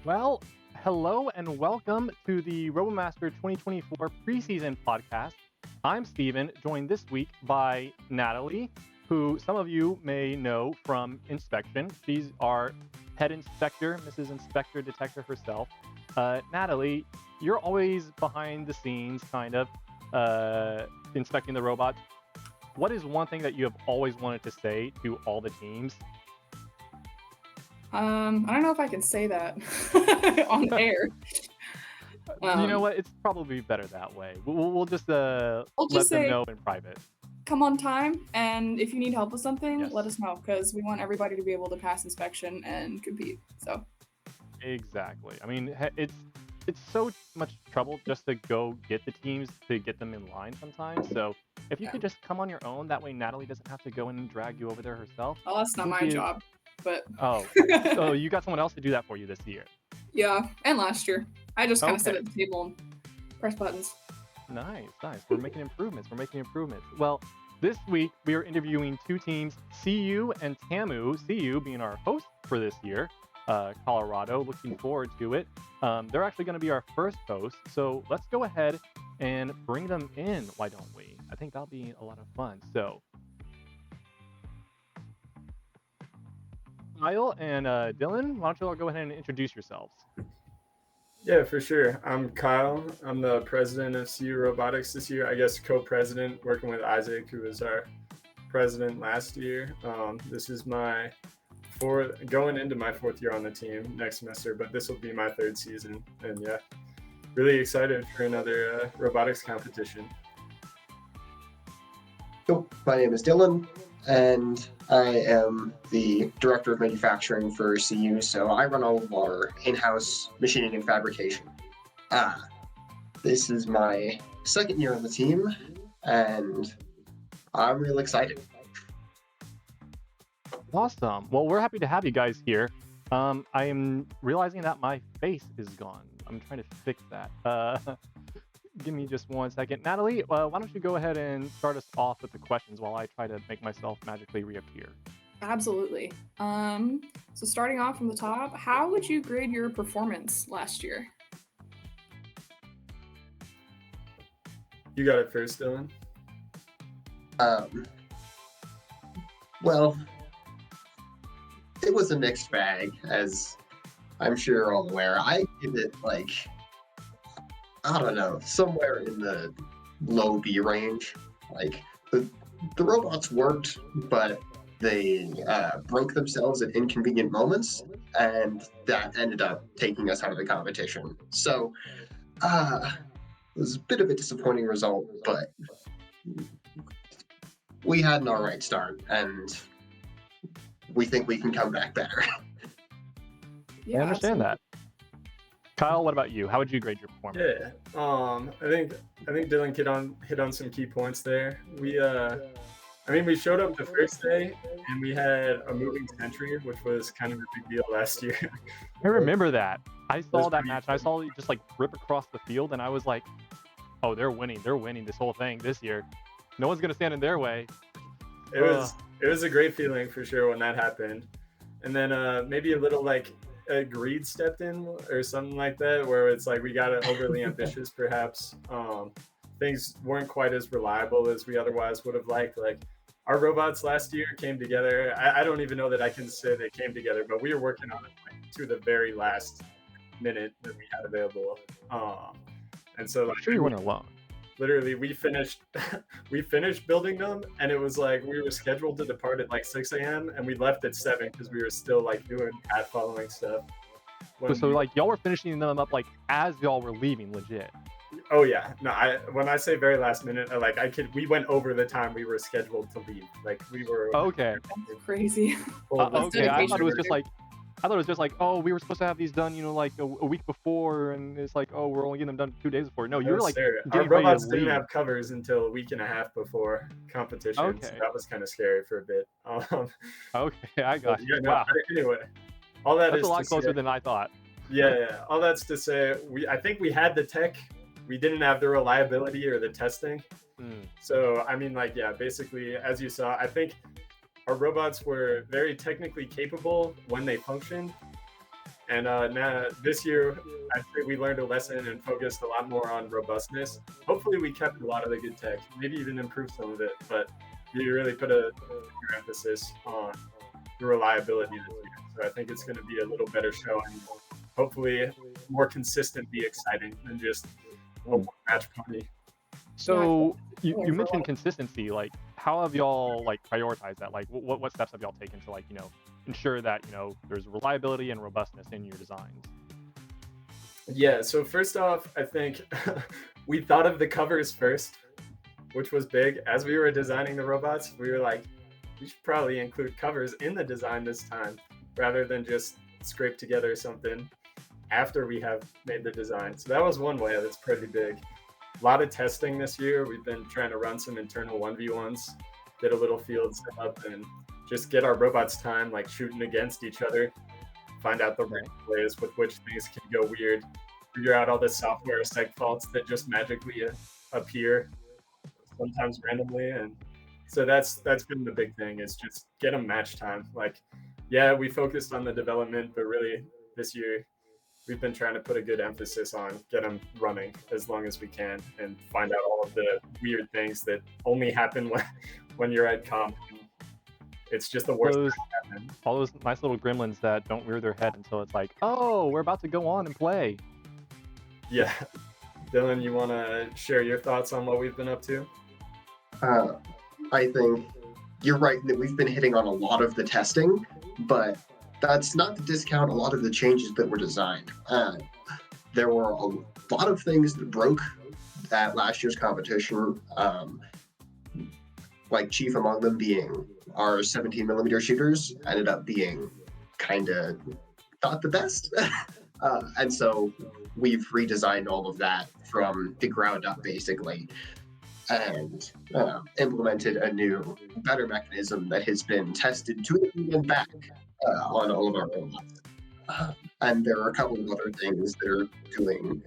Well, hello and welcome to the RoboMaster 2024 preseason podcast. I'm Steven, joined this week by Natalie, who some of you may know from inspection. She's our head inspector, Mrs. Inspector Detector herself. Natalie, you're always behind the scenes, kind of, inspecting the robots. What is one thing that you have always wanted to say to all the teams? I don't know if I can say that on air. You know what? It's probably better that way. We'll just I'll let just them say, know in private. come on time, and if you need help with something, Yes. let us know, because we want everybody to be able to pass inspection and compete. So Exactly. I mean, it's so much trouble just to go get the teams to get them in line sometimes. So if you Yeah. could just come on your own, that way Natalie doesn't have to go in and drag you over there herself. well, that's not Would my you- job, but Oh, so you got someone else to do that for you this year. yeah, and last year. I just kind of sit Okay. at the table and press buttons. Nice. We're making improvements. Well, this week we are interviewing two teams, CU and TAMU. CU being our host for this year, Colorado. Looking forward to it. They're actually going to be our first host, so let's go ahead and bring them in. Why don't we? I think that'll be a lot of fun. So, Kyle and Dylan, why don't you all go ahead and introduce yourselves? Yeah, for sure. I'm Kyle. I'm the president of CU Robotics this year. I guess co-president, working with Isaac, who was our president last year. This is going into my fourth year on the team next semester, but this will be my third season. And yeah, really excited for another robotics competition. So, my name is Dylan, and I am the director of manufacturing for CU. So I run all of our in-house machining and fabrication. This is my second year on the team, and I'm real excited. Awesome. Well, we're happy to have you guys here. I am realizing that my face is gone. I'm trying to fix that. Give me just 1 second. Natalie, why don't you go ahead and start us off with the questions while I try to make myself magically reappear? Absolutely. So starting off from the top, how would you grade your performance last year? You got it first, Dylan. Well, it was a mixed bag, as I'm sure you're all aware. I give it I don't know, somewhere in the low B range. Like the robots worked, but they broke themselves at inconvenient moments, and that ended up taking us out of the competition. So it was a bit of a disappointing result, but we had an all right start, and we think we can come back better. I understand that. Kyle, what about you? How would you grade your performance? Yeah. I think Dylan hit on some key points there. We showed up the first day and we had a moving sentry, which was kind of a big deal last year. I remember that. I saw was that pretty match. I saw it just like rip across the field, and I was like, "Oh, they're winning. They're winning this whole thing this year. No one's gonna stand in their way." It was a great feeling for sure when that happened. And then maybe a little greed stepped in or something like that, where it's like we got overly ambitious perhaps. Things weren't quite as reliable as we otherwise would have liked. Like our robots last year came together. I don't even know that I can say they came together, but we were working on it to the very last minute that we had available. And so I'm sure you weren't alone. literally we finished building them, and it was like we were scheduled to depart at 6 a.m. and we left at 7 because we were still doing path following stuff. So y'all were finishing them up as y'all were leaving, legit. Oh yeah, no. When I say very last minute, we went over the time we were scheduled to leave. We were Okay. That's crazy. Okay. I thought it was dedication. just oh, we were supposed to have these done, a week before, and it's oh, we're only getting them done 2 days before. No, you were our getting ready robots to didn't leave. have covers until a week and a half before competition. So Okay. that was kind of scary for a bit. Okay, I got you. Yeah, no, Wow, anyway, all that that's is a lot to closer say, than I thought. yeah. All that's to say, I think we had the tech. We didn't have the reliability or the testing. So basically, as you saw, I think our robots were very technically capable when they functioned, And now this year, I think we learned a lesson and focused a lot more on robustness. Hopefully, we kept a lot of the good tech, maybe even improved some of it, but we really put a bigger emphasis on the reliability this year. So I think it's going to be a little better show and hopefully more consistently exciting than just a match party. So Yeah, you for a mentioned lot consistency. Like, how have y'all like prioritized that? Like, what steps have y'all taken to like ensure that there's reliability and robustness in your designs? Yeah, so first off, I think we thought of the covers first, which was big. As we were designing the robots, we were like, we should probably include covers in the design this time rather than just scrape together something after we have made the design. So that was one way that's pretty big. A lot of testing this year. We've been trying to run some internal 1v1s, get a little field set up, and just get our robots time like shooting against each other, find out the right ways with which things can go weird, figure out all the software seg faults that just magically appear sometimes randomly. And so that's been the big thing, is just get them match time. Like, yeah, we focused on the development, but really this year we've been trying to put a good emphasis on get them running as long as we can and find out all of the weird things that only happen when you're at comp. It's just the worst thing that happen. All those nice little gremlins that don't rear their head until it's like, oh, we're about to go on and play. Yeah. Dylan, you want to share your thoughts on what we've been up to? I think you're right that we've been hitting on a lot of the testing, but that's not to discount a lot of the changes that were designed. There were a lot of things that broke at last year's competition, like chief among them being our 17mm shooters ended up being kind of not the best. And so we've redesigned all of that from the ground up, basically, and implemented a new, better mechanism that has been tested to and back on all of our robots. And there are a couple of other things that are doing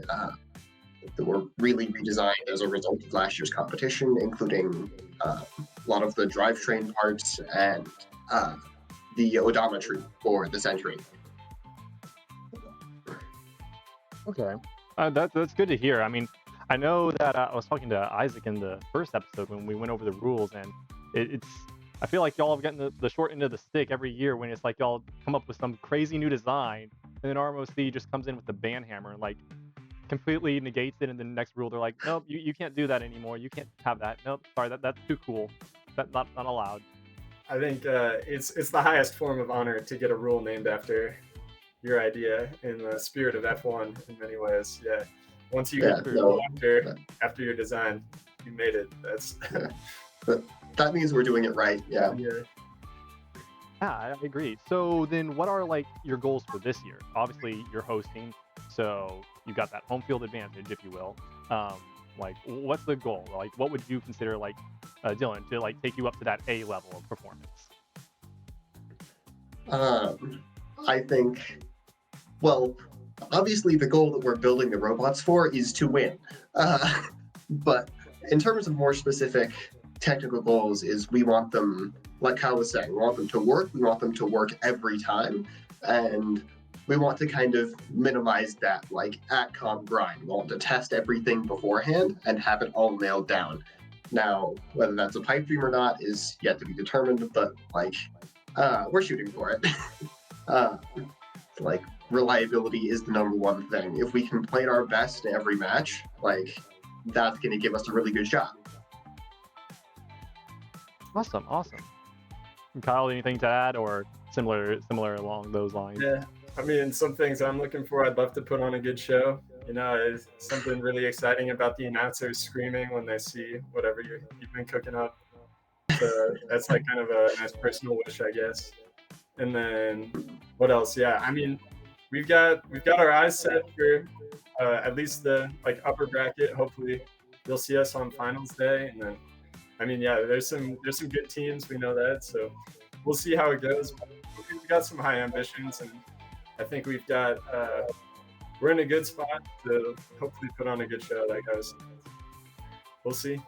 that were really redesigned as a result of last year's competition, including a lot of the drivetrain parts and the odometry for the Sentry. Okay, that's good to hear. I mean, I know that I was talking to Isaac in the first episode when we went over the rules, and it's. I feel like y'all have gotten the short end of the stick every year when it's like y'all come up with some crazy new design, and then RMOC just comes in with the ban hammer and like completely negates it, and then the next rule they're like, nope, you can't do that anymore. You can't have that. Nope, sorry, that's too cool. That's not allowed. I think it's the highest form of honor to get a rule named after your idea in the spirit of F1 in many ways. Yeah. Once you get the rule after your design, you made it. That's that means we're doing it right. Yeah. Yeah, I agree. So then what are like your goals for this year? Obviously you're hosting, so you got that home field advantage, if you will. Like, what's the goal? Like, what would you consider, like, Dylan, to like take you up to that A level of performance? I think, well, obviously the goal that we're building the robots for is to win. But in terms of more specific technical goals, is we want them, like Kyle was saying, we want them to work. We want them to work every time, and we want to kind of minimize that, like, at comp grind. We want to test everything beforehand and have it all nailed down. Now, whether that's a pipe dream or not is yet to be determined, but, like, we're shooting for it. Like, reliability is the number one thing. If we can play our best in every match, like, that's going to give us a really good shot. Awesome. Kyle, anything to add, or similar along those lines? Yeah. I mean, some things I'm looking for, I'd love to put on a good show. You know, it's something really exciting about the announcers screaming when they see whatever you've been cooking up. So that's like kind of a nice personal wish, I guess. And then what else? Yeah, I mean, we've got our eyes set for at least the like upper bracket. Hopefully, you'll see us on finals day. And then, I mean, yeah, there's some good teams. We know that, so we'll see how it goes. We've got some high ambitions, and I think we've got we're in a good spot to hopefully put on a good show, like I was saying. We'll see.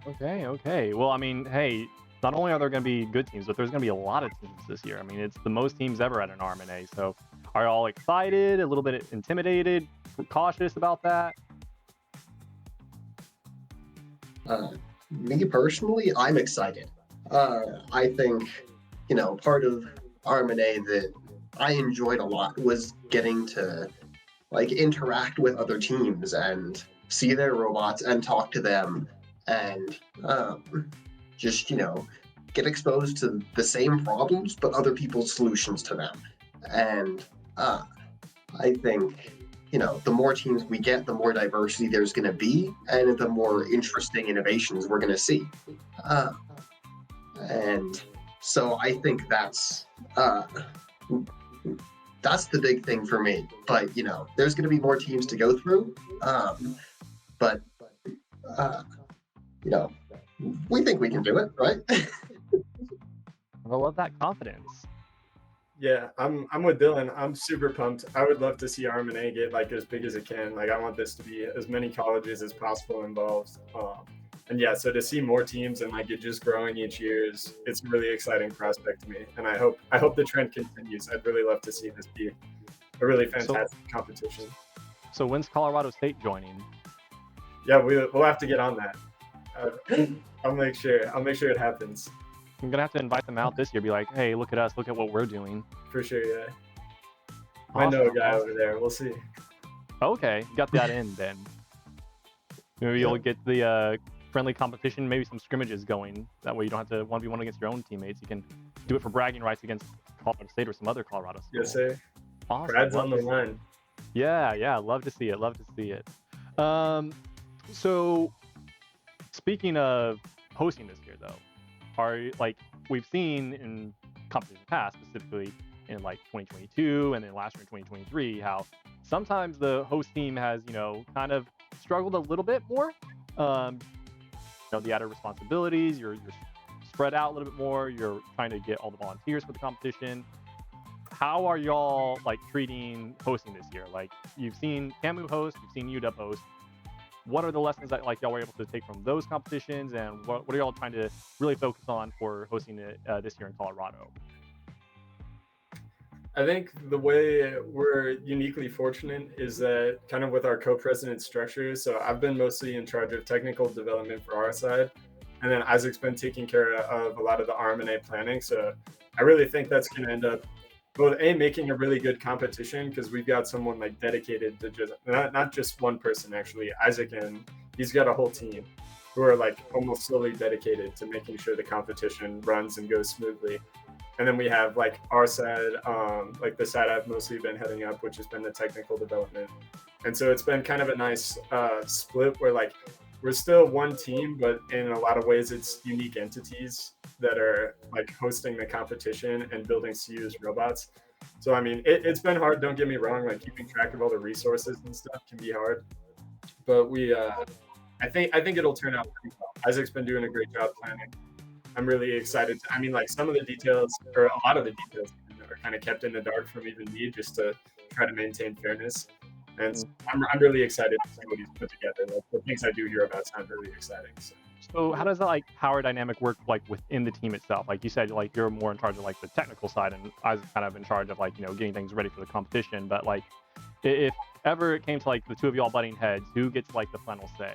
Okay. Well, I mean, hey, not only are there going to be good teams, but there's going to be a lot of teams this year. I mean, it's the most teams ever at an RMNA. So Are y'all excited, a little bit intimidated, cautious about that? Me personally, I'm excited. I think, part of RMNA that I enjoyed a lot was getting to interact with other teams and see their robots and talk to them and just get exposed to the same problems but other people's solutions to them. And I think the more teams we get, the more diversity there's going to be, and the more interesting innovations we're going to see. And so I think that's the big thing for me. But there's going to be more teams to go through. But we think we can do it, right? I love that confidence. Yeah, I'm with Dylan. I'm super pumped. I would love to see RMNA get as big as it can. I want this to be as many colleges as possible involved. And yeah, so to see more teams and it just growing each year it's a really exciting prospect to me. And I hope the trend continues. I'd really love to see this be a really fantastic competition. So when's Colorado State joining? Yeah, we'll have to get on that. I'll make sure it happens. I'm gonna have to invite them out this year. Be like, hey, look at us. Look at what we're doing. For sure, yeah. Awesome. I know a guy over there. We'll see. Okay, got that in then. Maybe you'll get the friendly competition, maybe some scrimmages going. That way you don't have to 1v1 against your own teammates. You can do it for bragging rights against Colorado State or some other Colorado school. Yes, sir. Awesome. Brad's on the line. Yeah. Love to see it. So speaking of hosting this year, though, we've seen in competitions past, specifically in 2022 and then last year in 2023, how sometimes the host team has kind of struggled a little bit more. The added responsibilities, you're spread out a little bit more. You're trying to get all the volunteers for the competition. How are y'all treating hosting this year? You've seen TAMU host, you've seen UW host. What are the lessons that y'all were able to take from those competitions, and what are y'all trying to really focus on for hosting it this year in Colorado? I think the way we're uniquely fortunate is that kind of with our co-president structure. So I've been mostly in charge of technical development for our side, and then Isaac's been taking care of a lot of the RMNA planning. So I really think that's going to end up both making a really good competition, because we've got someone dedicated to just not just one person actually. Isaac, and he's got a whole team who are almost solely dedicated to making sure the competition runs and goes smoothly. And then we have our side, the side I've mostly been heading up, which has been the technical development. And so it's been kind of a nice split where we're still one team, but in a lot of ways it's unique entities that are hosting the competition and building CU's robots. So I mean, it's been hard, don't get me wrong, keeping track of all the resources and stuff can be hard. But I think it'll turn out pretty well. Isaac's been doing a great job planning. I'm really excited. Some of the details, or a lot of the details, are kind of kept in the dark from even me, just to try to maintain fairness. And so I'm really excited to see what he's put together. The things I do hear about sound really exciting. So how does that power dynamic work within the team itself? You said you're more in charge of the technical side, and Isaac's kind of in charge of getting things ready for the competition. But if ever it came to the two of y'all butting heads, who gets the final say?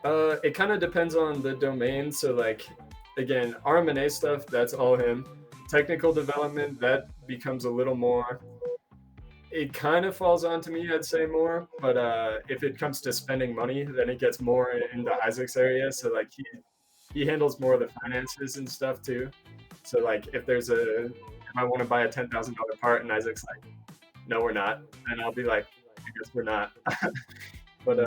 It kind of depends on the domain. So again, RMNA stuff, that's all him. Technical development, that becomes a little more, it kind of falls onto me, I'd say more. But if it comes to spending money, then it gets more into Isaac's area. So he handles more of the finances and stuff too. So if I want to buy a $10,000 part and Isaac's no, we're not, and I'll be I guess we're not. But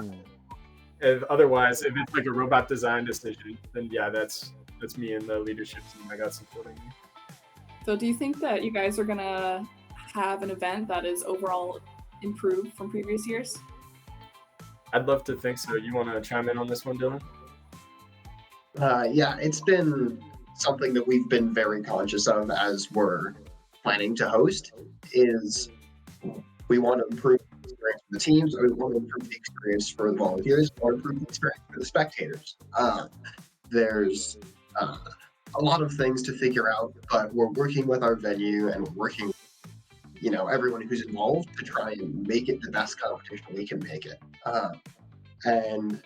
if it's a robot design decision, then yeah, that's me and the leadership team I got supporting me. So do you think that you guys are gonna have an event that is overall improved from previous years? I'd love to think so. You want to chime in on this one, Dylan? Yeah, it's been something that we've been very conscious of as we're planning to host, is we want to improve the experience for the teams, or we want to improve the experience for the volunteers, or improve the experience for the spectators. There's a lot of things to figure out, but we're working with our venue and we're working with everyone who's involved to try and make it the best competition we can make it. And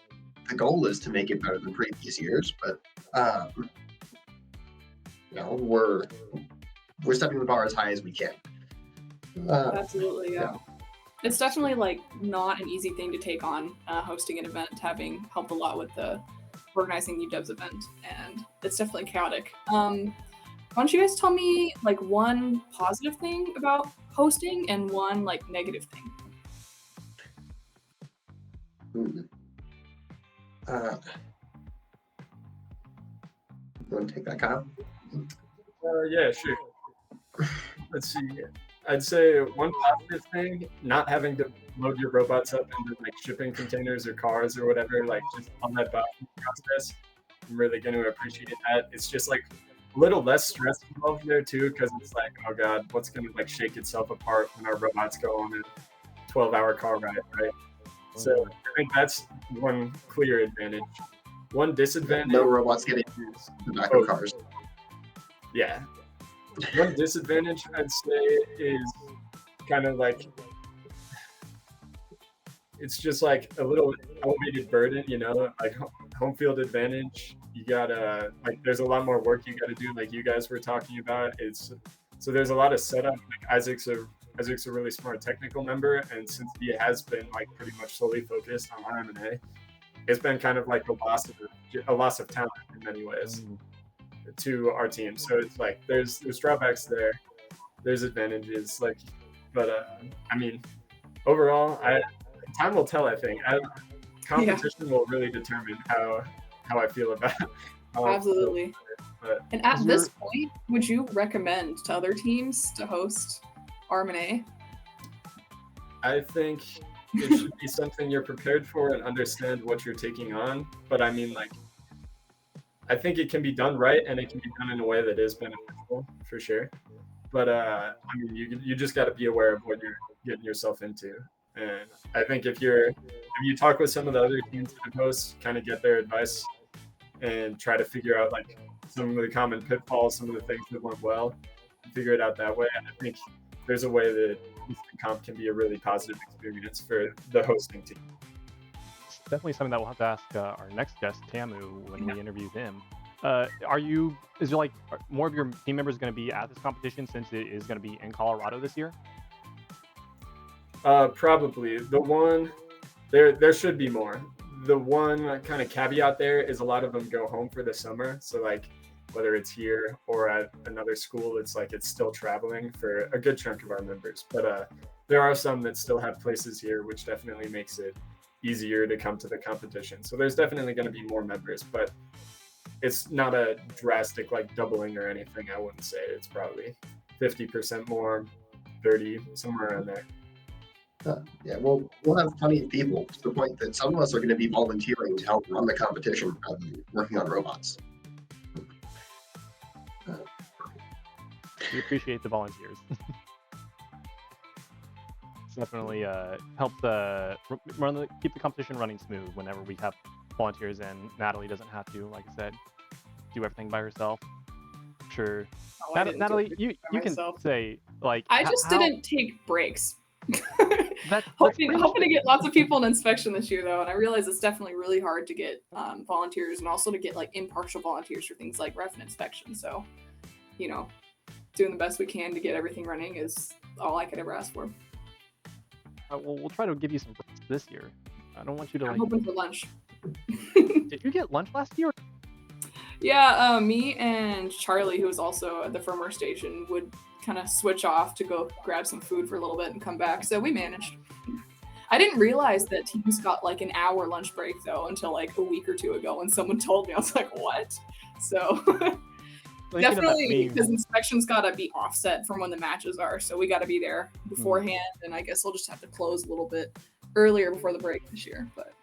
the goal is to make it better than previous years, but we're setting the bar as high as we can. Absolutely, yeah. It's definitely like not an easy thing to take on, hosting an event, having helped a lot with the organizing UW's event, and it's definitely chaotic. Why don't you guys tell me like one positive thing about hosting and one like negative thing? You want to take that, Kyle? Yeah, sure. Let's see. I'd say one positive thing, not having to load your robots up into like shipping containers or cars or whatever, like just on that boxing process. I'm really going to appreciate that. It's just like a little less stress involved there too, because it's like, oh God, what's going to like shake itself apart when our robots go on a 12-hour car ride, right? So I think that's one clear advantage. One disadvantage. No robots getting tobacco cars. Yeah. One disadvantage I'd say is kind of like, it's just like a little elevated burden, like home field advantage. You gotta, like, there's a lot more work you gotta do, like you guys were talking about. So there's a lot of setup. Like Isaac's a really smart technical member, and since he has been like pretty much solely focused on RMNA, it's been kind of like a loss of talent in many ways to our team. So it's like there's drawbacks there, there's advantages, like, but I mean, overall, time will tell. I think competition will really determine how I feel about it. Absolutely. But and at this point, would you recommend to other teams to host RMNA? I think it should be something you're prepared for and understand what you're taking on. But I mean, like, I think it can be done right, and it can be done in a way that is beneficial for sure. But I mean, you just got to be aware of what you're getting yourself into. And I think if you talk with some of the other teams that host, kind of get their advice and try to figure out like some of the common pitfalls, some of the things that went well, and figure it out that way. And I think there's a way that instant comp can be a really positive experience for the hosting team. It's definitely something that we'll have to ask our next guest, TAMU, when we interview him. Is there like more of your team members going to be at this competition since it is going to be in Colorado this year? Probably. The one, there should be more. The one kind of caveat there is a lot of them go home for the summer. So like whether it's here or at another school, it's still traveling for a good chunk of our members. But there are some that still have places here, which definitely makes it easier to come to the competition. So there's definitely going to be more members, but it's not a drastic like doubling or anything. I wouldn't say. It's probably 50% more, 30, somewhere around there. Yeah, well, we'll have plenty of people to the point that some of us are going to be volunteering to help run the competition rather than working on robots. We appreciate the volunteers. It's definitely helps keep the competition running smooth whenever we have volunteers, and Natalie doesn't have to, like I said, do everything by herself. Sure. Natalie, you can say, like, I just didn't take breaks. Hoping to get lots of people in inspection this year, though, and I realize it's definitely really hard to get volunteers and also to get like impartial volunteers for things like ref and inspection. So, doing the best we can to get everything running is all I could ever ask for. Well, we'll try to give you some breaks this year. I don't want you to I'm hoping for lunch. Did you get lunch last year? Yeah, me and Charlie, who was also at the firmware station, would kind of switch off to go grab some food for a little bit and come back. So we managed. I didn't realize that teams got like an hour lunch break though until like a week or two ago when someone told me. I was like, what? So definitely, because inspections got to be offset from when the matches are. So we got to be there beforehand. And I guess we'll just have to close a little bit earlier before the break this year. But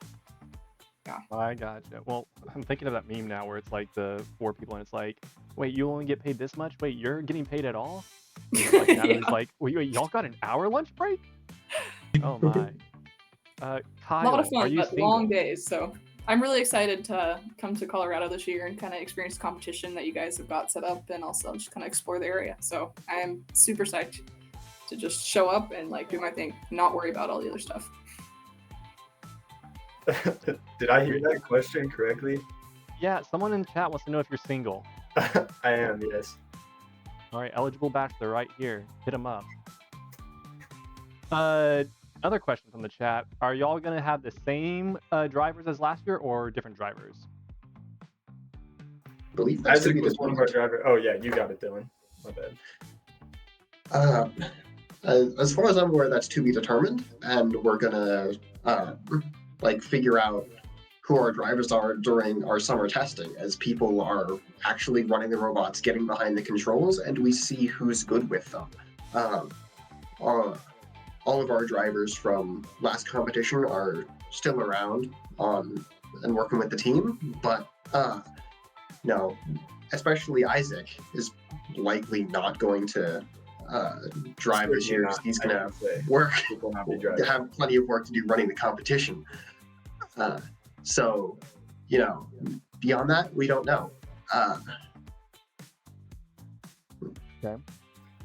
yeah. I gotcha. Well, I'm thinking of that meme now where it's like the 4 people and it's like, wait, you only get paid this much? Wait, you're getting paid at all? Like, yeah. Like, wait, y'all got an hour lunch break? Oh my. Kyle, a lot of fun, but single? long days. So I'm really excited to come to Colorado this year and kind of experience the competition that you guys have got set up, and also just kind of explore the area. So I am super psyched. to just show up and like do my thing, not worry about all the other stuff. Did I hear that question correctly? Yeah, someone in chat wants to know if you're single. I am, yes. All right, eligible bachelor right here. Hit him up. Another question from the chat. Are y'all going to have the same drivers as last year or different drivers? I believe that's Isaac was one of our drivers. Oh, yeah, you got it, Dylan. My bad. As far as I'm aware, that's to be determined, and we're gonna figure out who our drivers are during our summer testing, as people are actually running the robots, getting behind the controls, and we see who's good with them. All of our drivers from last competition are still around and working with the team, but no, especially Isaac is likely not going to drive this year. He's going to have plenty of work to do running the competition. So, beyond that, we don't know. Okay.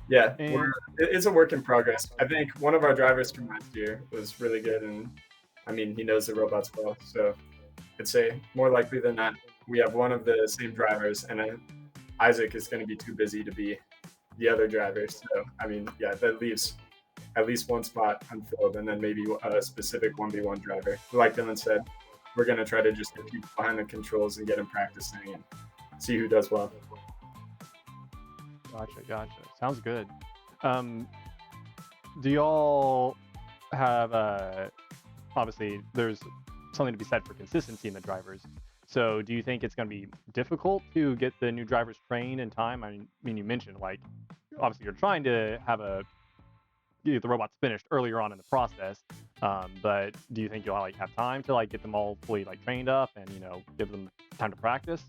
Yeah, it's a work in progress. I think one of our drivers from last year was really good, and I mean, he knows the robots well. So I'd say more likely than not, we have one of the same drivers, and Isaac is going to be too busy to be the other driver. So, I mean, yeah, that leaves at least one spot unfilled, and then maybe a specific 1v1 driver. Like Dylan said, we're going to try to just get people behind the controls and get them practicing and see who does well. Gotcha. Sounds good. Do y'all have obviously there's something to be said for consistency in the drivers. So do you think it's going to be difficult to get the new drivers trained in time? I mean, you mentioned like obviously you're trying to get the robots finished earlier on in the process, but do you think you'll have time to get them all fully trained up and give them time to practice?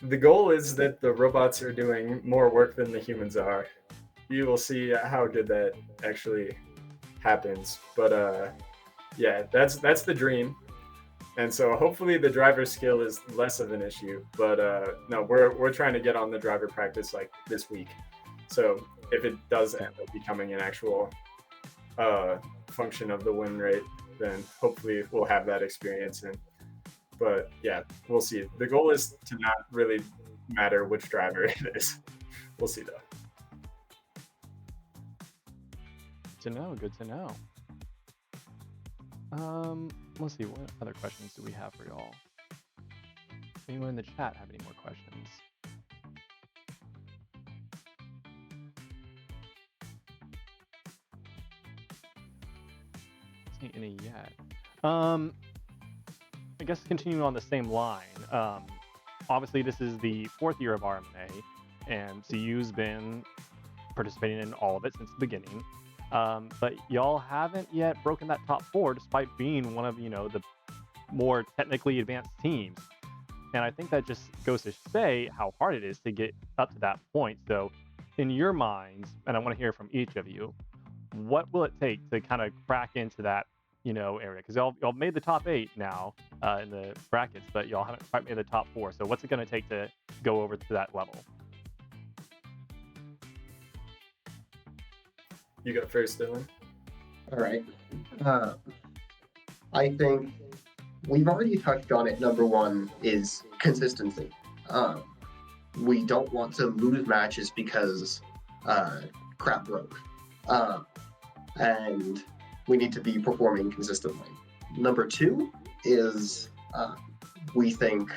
The goal is that the robots are doing more work than the humans are. You will see how good that actually happens. But yeah, that's the dream. And so hopefully the driver skill is less of an issue. But no, we're trying to get on the driver practice this week. So if it does end up becoming an actual function of the win rate, then hopefully we'll have that experience. But yeah, we'll see. The goal is to not really matter which driver it is. We'll see though. Good to know. Let's see, what other questions do we have for y'all? Anyone in the chat have any more questions? See any yet? I guess continuing on the same line, obviously this is the 4th year of RMNA, and CU's been participating in all of it since the beginning. But y'all haven't yet broken that top 4 despite being one of, the more technically advanced teams. And I think that just goes to say how hard it is to get up to that point. So in your minds, and I want to hear from each of you, what will it take to kind of crack into that area? Because y'all made the top 8 now in the brackets, but y'all haven't quite made the top 4. So what's it going to take to go over to that level? You go first, Dylan. All right. I think we've already touched on it. Number one is consistency. We don't want to lose matches because crap broke. And we need to be performing consistently. Number 2 is we think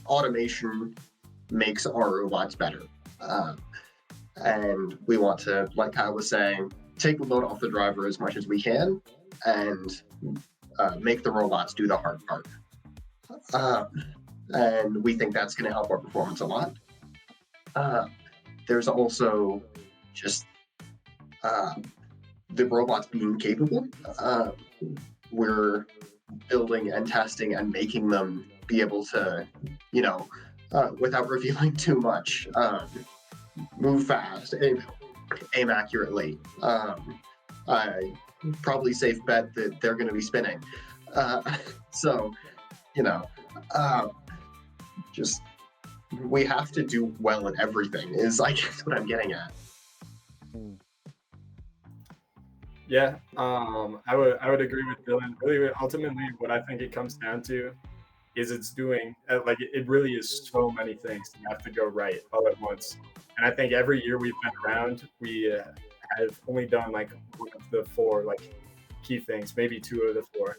automation makes our robots better. And we want to, like I was saying, take the load off the driver as much as we can and make the robots do the hard part. And we think that's going to help our performance a lot. There's also just the robots being capable. We're building and testing and making them be able to, without revealing too much, move fast, aim accurately. I probably safe bet that they're going to be spinning. So, just we have to do well at everything. Is I guess what I'm getting at. Yeah, I would agree with Dylan. Really, ultimately, what I think it comes down to is it's doing like it really is so many things that have to go right all at once. And I think every year we've been around, we have only done like one of the four like key things, maybe two of the four.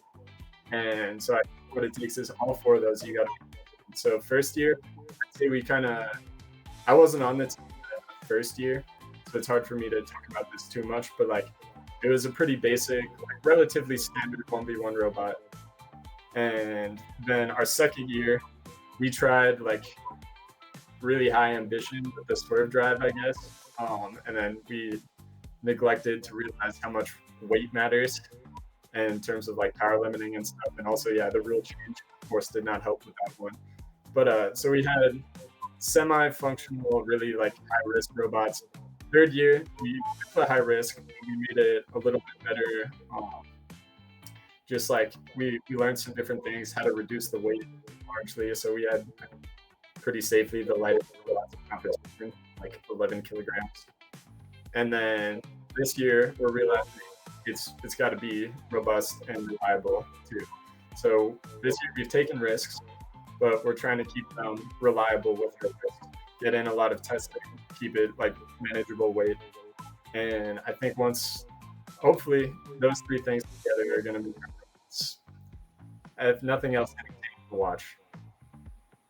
And so I think what it takes is all four of those. You got to. So first year, I'd say we kind of. I wasn't on the team the first year, so it's hard for me to talk about this too much. But like, it was a pretty basic, like, relatively standard 1v1 robot. And then our second year, we tried like really high ambition with the swerve drive, I guess. And then we neglected to realize how much weight matters in terms of like power limiting and stuff. And also, yeah, the real change, of course, did not help with that one. But so we had semi-functional, really like high-risk robots. Third year, we put high risk. We made it a little bit better. Just like we learned some different things, how to reduce the weight largely. So we had pretty safely the lightest robots in competition, like 11 kilograms. And then this year, we're realizing it's got to be robust and reliable too. So this year we've taken risks, but we're trying to keep them reliable with our risks. Get in a lot of testing, keep it like manageable weight. And I think once, hopefully, those three things together are going to be, if nothing else, to watch.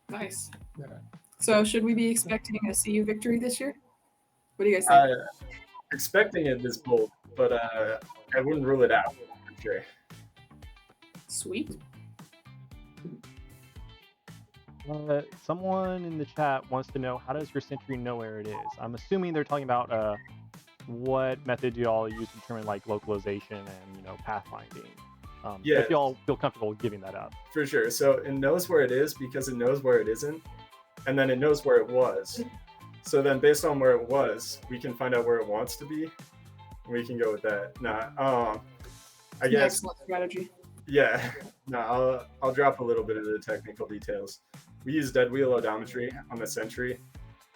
Nice. So should we be expecting a CU victory this year? What do you guys think? Expecting it is bold, but I wouldn't rule it out for sure. Sweet. Someone in the chat wants to know, how does your Sentry know where it is? I'm assuming they're talking about what method do y'all use to determine like localization and pathfinding. Yeah. If y'all feel comfortable giving that up. For sure. So it knows where it is because it knows where it isn't, and then it knows where it was. So then based on where it was, we can find out where it wants to be. We can go with that. I guess. Excellent strategy. Yeah. I'll drop a little bit of the technical details. We use dead wheel odometry on the Sentry.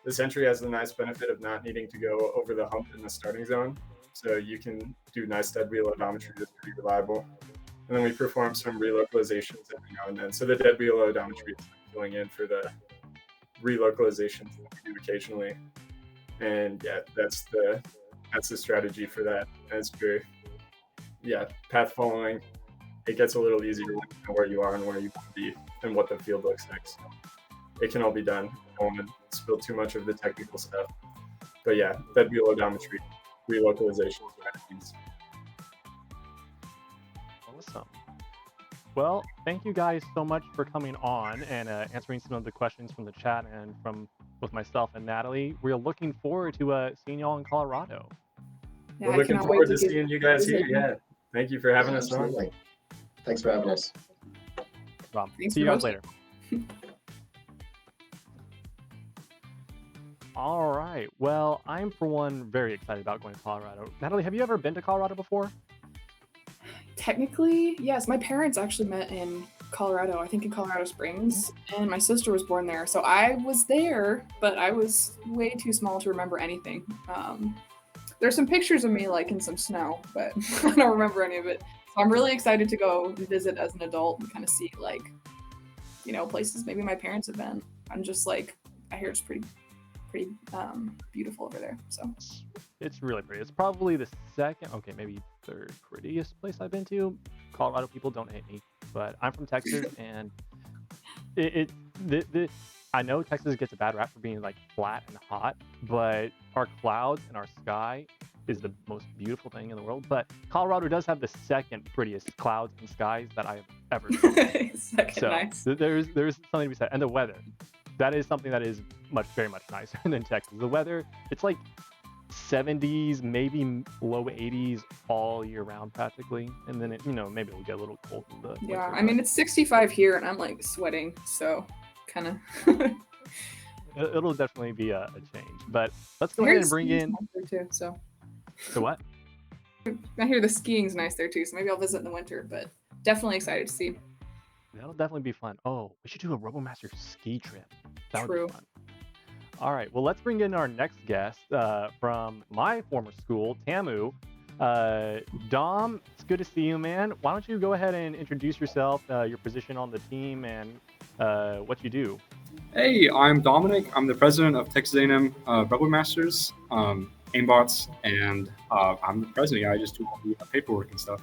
The Sentry has the nice benefit of not needing to go over the hump in the starting zone. So you can do nice dead wheel odometry that's pretty reliable. And then we perform some relocalizations every now and then. So the dead wheel odometry is filling in for the relocalizations that we do occasionally. And yeah, that's the strategy for that. As for path following, it gets a little easier when you know where you are and where you want to be and what the field looks like. So it can all be done. I don't want to spill too much of the technical stuff. But yeah, dead wheel odometry, relocalization strategies. Awesome. Well, thank you guys so much for coming on and answering some of the questions from the chat and from both myself and Natalie. We're looking forward to seeing y'all in Colorado. Yeah, We're looking forward to seeing you guys here. Yeah. Thank you for having us on. Thanks for having us. See you guys later. All right. Well, I'm, for one, very excited about going to Colorado. Natalie, have you ever been to Colorado before? Technically, yes. My parents actually met in Colorado, I think in Colorado Springs, and my sister was born there. So I was there, but I was way too small to remember anything. There's some pictures of me like in some snow, but I don't remember any of it. So I'm really excited to go visit as an adult and kind of see like, places maybe my parents have been. I'm just like, I hear it's pretty beautiful over there. So it's really pretty. It's probably the second, okay, maybe third prettiest place I've been to. Colorado people don't hate me, but I'm from Texas, and I know Texas gets a bad rap for being like flat and hot, but our clouds and our sky is the most beautiful thing in the world. But Colorado does have the second prettiest clouds and skies that I have ever seen. Nice. There's something to be said, and the weather. That is something that is very much nicer than Texas. The weather, it's like 70s, maybe low 80s all year round practically. And then maybe it'll get a little cold in the winter. I mean, it's 65 here and I'm like sweating, so kind of. It'll definitely be a change. But let's go ahead and bring in. Too, so. The what? I hear the skiing's nice there too, so maybe I'll visit in the winter, but definitely excited to see. That'll definitely be fun. Oh, we should do a RoboMaster ski trip. That would be fun. All right. Well, let's bring in our next guest from my former school, TAMU. Dom, it's good to see you, man. Why don't you go ahead and introduce yourself, your position on the team, and what you do? Hey, I'm Dominic. I'm the president of Texas A&M Robotics, Aimbots, and I'm the president. Yeah, I just do all the paperwork and stuff.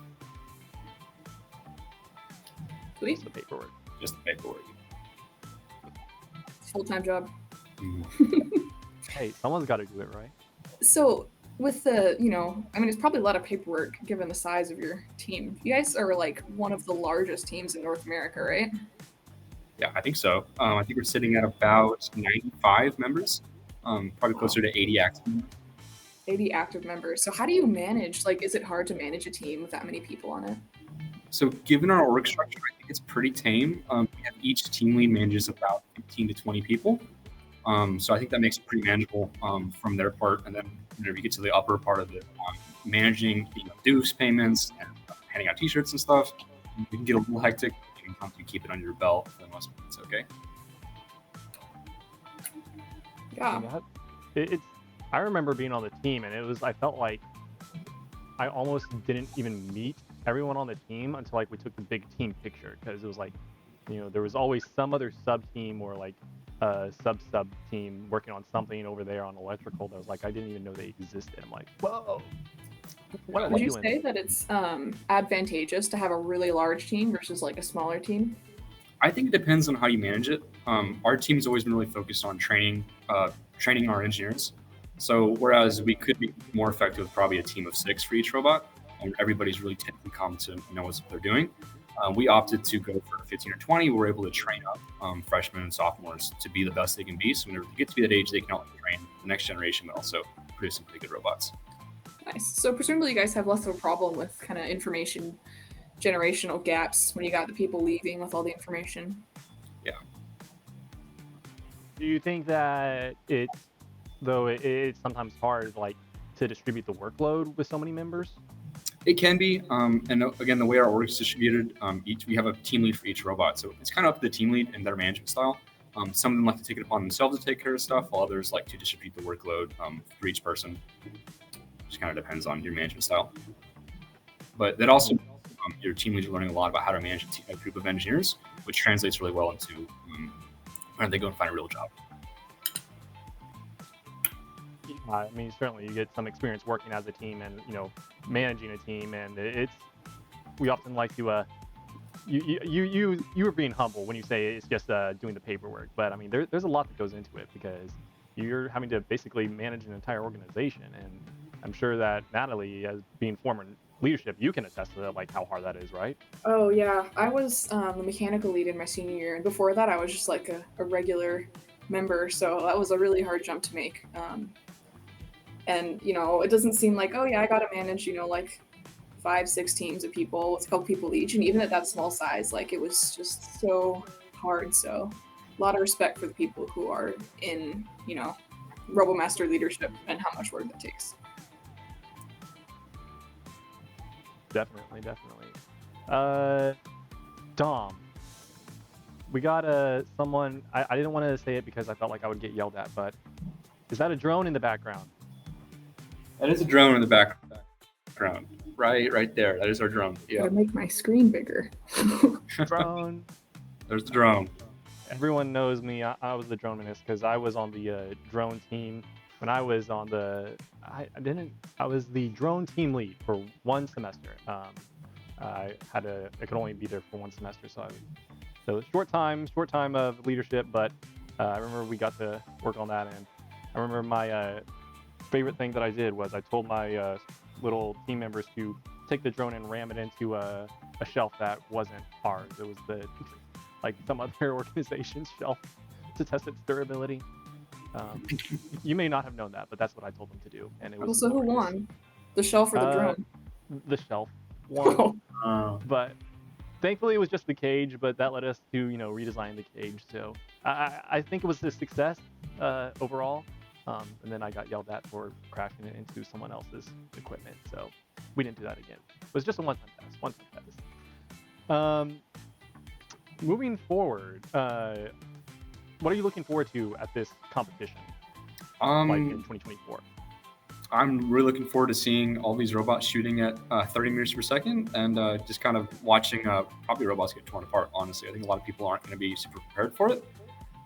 Sweet. Just the paperwork. Just the paperwork. Full-time job. Hey, someone's got to do it, right? So with the, it's probably a lot of paperwork given the size of your team. You guys are like one of the largest teams in North America, right? Yeah, I think so. I think we're sitting at about 95 members, probably closer to 80 active. 80 active members. So how do you manage, is it hard to manage a team with that many people on it? So given our org structure, I think it's pretty tame. We have each team lead manages about 15 to 20 people. So I think that makes it pretty manageable from their part. And then whenever you get to the upper part of it, managing dues payments and handing out T-shirts and stuff, it can get a little hectic. Once you keep it under your belt, for the most part, it's okay. Yeah. I remember being on the team, and I felt like I almost didn't even meet everyone on the team until we took the big team picture, because it was there was always some other sub team or sub team working on something over there on electrical that was I didn't even know they existed. I'm like, whoa. What are Would they you doing? say that it's advantageous to have a really large team versus a smaller team? I think it depends on how you manage it. Our team's always been really focused on training our engineers. So whereas we could be more effective with probably a team of 6 for each robot, and everybody's really technically competent and knows what they're doing, we opted to go for 15 or 20. We're able to train up freshmen and sophomores to be the best they can be. So whenever they get to be that age, they can help train the next generation, but also produce some pretty good robots. Nice. So presumably you guys have less of a problem with kind of information generational gaps when you got the people leaving with all the information. Yeah. Do you think that it's sometimes hard to distribute the workload with so many members? It can be, and again, the way our org is distributed, we have a team lead for each robot, so it's kind of up to the team lead and their management style. Some of them like to take it upon themselves to take care of stuff, while others like to distribute the workload for each person. Just kind of depends on your management style. But that also, your team leads are learning a lot about how to manage a group of engineers, which translates really well into when they go and find a real job. Certainly you get some experience working as a team and managing a team, and we often like to you were being humble when you say it's just doing the paperwork, but there's a lot that goes into it, because you're having to basically manage an entire organization, and I'm sure that Natalie, as being former leadership, you can attest to how hard that is, right? Oh yeah, I was the mechanical lead in my senior year, and before that I was just a regular member, so that was a really hard jump to make. And it doesn't seem I gotta manage 5-6 teams of people with a couple people each, and even at that small size, it was just so hard. So a lot of respect for the people who are in RoboMaster leadership and how much work that takes. Definitely. Dom, we got someone. I didn't want to say it because I felt like I would get yelled at, but is that a drone in the background? That is a drone in the background, right there. That is our drone. Yeah. Gotta make my screen bigger. Drone. There's the drone. Everyone knows me. I was the drone minister because I was on the drone team when I was on I was the drone team lead for one semester. I could only be there for one semester, so short time of leadership, but I remember we got to work on that, and I remember my favorite thing that I did was I told my little team members to take the drone and ram it into a shelf that wasn't ours. It was some other organization's shelf to test its durability. You may not have known that, but that's what I told them to do. And it was also, who won? The shelf or the drone? The shelf won. But thankfully it was just the cage, but that led us to redesign the cage. So I think it was a success overall. And then I got yelled at for crashing it into someone else's equipment. So we didn't do that again. It was just a one-time test. Moving forward, what are you looking forward to at this competition? like in Um, 2024? I'm really looking forward to seeing all these robots shooting at 30 meters per second and just kind of watching probably robots get torn apart. Honestly, I think a lot of people aren't going to be super prepared for it.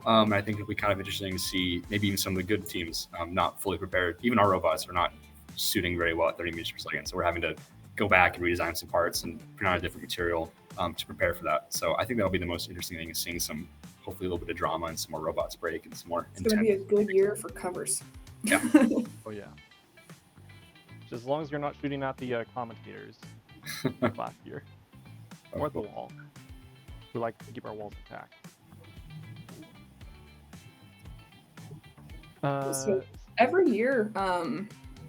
And I think it'll be kind of interesting to see maybe even some of the good teams not fully prepared. Even our robots are not shooting very well at 30 meters per second, so we're having to go back and redesign some parts and put on a different material to prepare for that. So I think that'll be the most interesting thing, is seeing some, hopefully a little bit of drama and some more robots break and some more It's going to be a good year for covers. Yeah. Oh yeah. Just as long as you're not shooting at the commentators like last year or the wall. We like to keep our walls intact. So every year,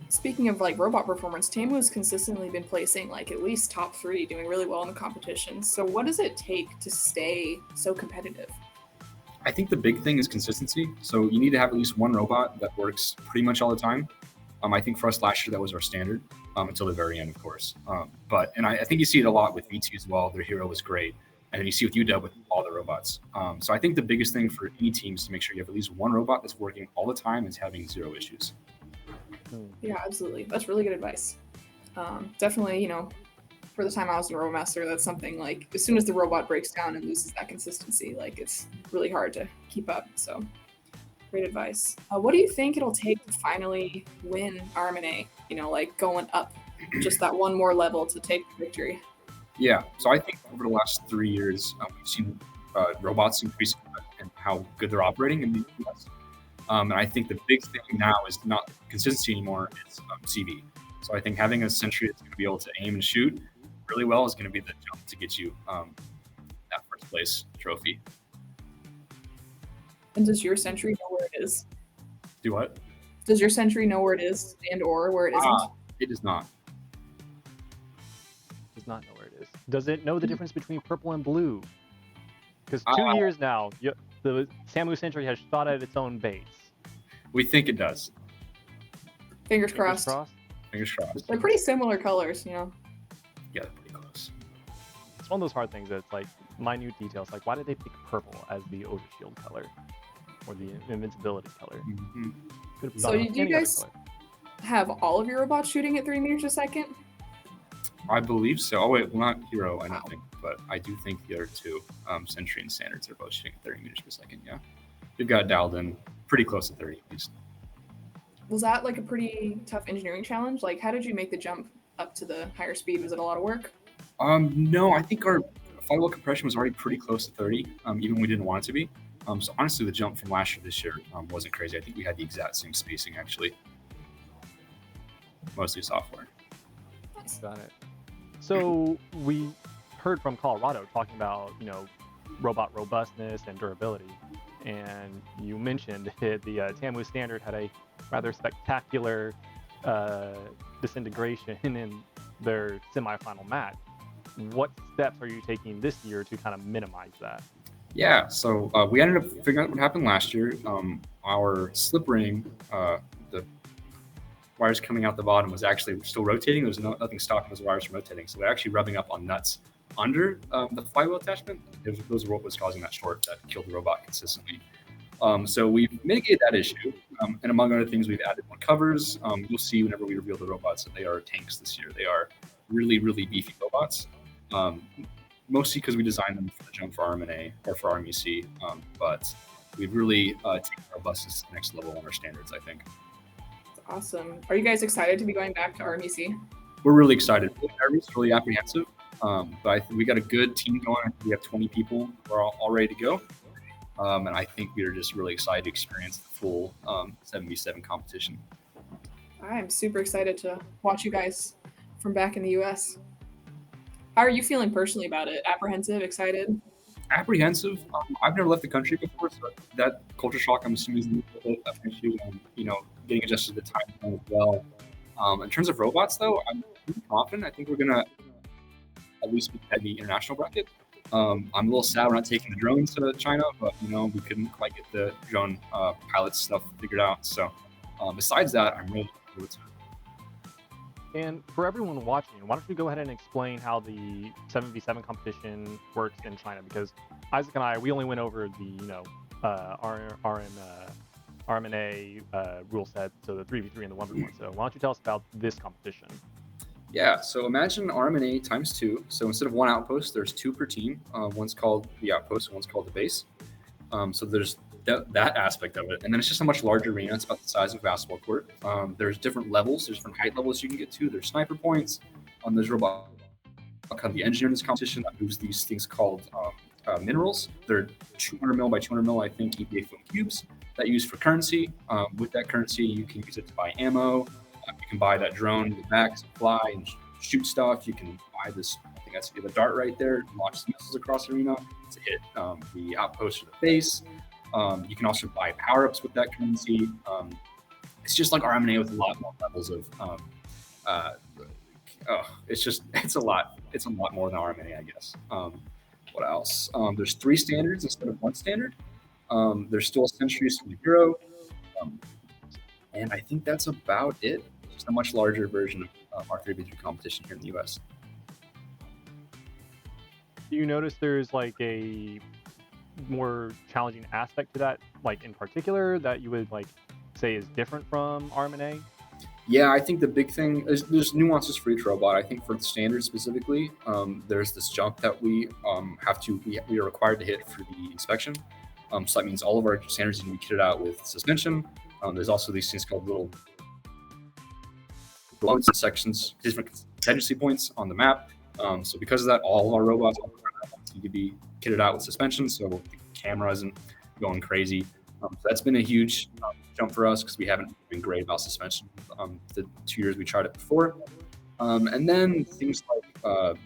speaking of like robot performance, TAMU has consistently been placing like at least top 3, doing really well in the competition. So what does it take to stay so competitive? I think the big thing is consistency. So you need to have at least one robot that works pretty much all the time. I think for us last year, that was our standard until the very end, of course. And I think you see it a lot with VT as well. Their hero was great. And then you see with UW with all the robots. So I think the biggest thing for any team is to make sure you have at least one robot that's working all the time and is having 0 issues. Yeah, absolutely. That's really good advice. Definitely, for the time I was in Robomaster, that's something like as soon as the robot breaks down and loses that consistency, like it's really hard to keep up. So great advice. What do you think it'll take to finally win RMNA? Like going up just that one more level to take the victory. Yeah, so I think over the last 3 years, we've seen robots increase in how good they're operating in the US. And I think the big thing now is not consistency anymore, it's CV. So I think having a Sentry that's going to be able to aim and shoot really well is going to be the jump to get you that first place trophy. And does your Sentry know where it is? Do what? Does your Sentry know where it is and or where it isn't? It is not. Does not know where it is. Does it know the difference between purple and blue? Because 2 years now, the TAMU Sentry has shot at its own base. We think it does. Fingers crossed. Fingers crossed. They're pretty similar colors, Yeah, they're pretty close. It's one of those hard things that's like minute details. Like, why did they pick purple as the overshield color or the invincibility color? Mm-hmm. So do you guys have all of your robots shooting at 3 meters a second? I believe so. Oh wait, well, not Hero, I don't think, but I do think the other 2, Sentry and Standards, are both shooting at 30 meters per second. Yeah, we've got dialed in pretty close to 30 at least. Was that like a pretty tough engineering challenge? Like, how did you make the jump up to the higher speed? Was it a lot of work? No, I think our firewall compression was already pretty close to 30, even when we didn't want it to be. So honestly, the jump from last year to this year wasn't crazy. I think we had the exact same spacing, actually. Mostly software. Got it. So we heard from Colorado talking about, robot robustness and durability. And you mentioned the TAMU standard had a rather spectacular disintegration in their semifinal match. What steps are you taking this year to kind of minimize that? Yeah, so we ended up figuring out what happened last year. Our slip ring, the wires coming out the bottom was actually still rotating. There was nothing stopping those wires from rotating. So they're actually rubbing up on nuts under the flywheel attachment. Those are what was causing that short that killed the robot consistently. So we've mitigated that issue. And among other things, we've added more covers. You'll see whenever we reveal the robots that they are tanks this year. They are really, really beefy robots. Mostly because we designed them for the jump for RMNA or for RMUC. But we've really taken our buses to the next level on our standards, I think. Awesome. Are you guys excited to be going back to RMEC? We're really excited. Really nervous, really apprehensive. But I think we got a good team going. I think we have 20 people who are all ready to go. And I think we are just really excited to experience the full 7v7 competition. I'm super excited to watch you guys from back in the US. How are you feeling personally about it? Apprehensive, excited? Apprehensive. I've never left the country before, so that culture shock, I'm assuming, is a little bit of an issue. Getting adjusted to the time zone as well. In terms of robots, though, I'm pretty confident. I think we're gonna at least be at the international bracket. I'm a little sad we're not taking the drones to China, but we couldn't quite get the drone pilot stuff figured out. So besides that, I'm really looking forward to it. And for everyone watching, why don't you go ahead and explain how the 7v7 competition works in China? Because Isaac and I, we only went over the RMNA rule set, so the 3v3 and the 1v1. So why don't you tell us about this competition? Yeah, so imagine RMNA times 2. So instead of one outpost, there's 2 per team. One's called the outpost, and one's called the base. So there's that aspect of it. And then it's just a much larger arena. It's about the size of a basketball court. There's different levels. There's different height levels you can get to. There's sniper points. There's robot, kind of the engineer in this competition that moves these things called minerals. They're 200 mil by 200 mil, I think, EPA foam cubes that you use for currency. With that currency, you can use it to buy ammo. You can buy that drone with backs, fly and shoot stuff. You can buy this, I think that's the dart right there, launch some missiles across the arena to hit the outpost or the base. You can also buy power-ups with that currency. It's just like RMNA with a lot more levels of, it's a lot more than RMNA, I guess. What else? There's 3 standards instead of 1 standard. There's still sentries from the hero. And I think that's about it. Just a much larger version of our 3v3 competition here in the US. Do you notice there's like a more challenging aspect to that, like in particular, that you would like say is different from RMNA? Yeah, I think the big thing is there's nuances for each robot. I think for the standard specifically, there's this jump that we are required to hit for the inspection. So that means all of our standards need to be kitted out with suspension. There's also these things called little sections, different contingency points on the map. So because of that, all our robots need to be kitted out with suspension, so the camera isn't going crazy. So that's been a huge jump for us because we haven't been great about suspension the 2 years we tried it before. And then things like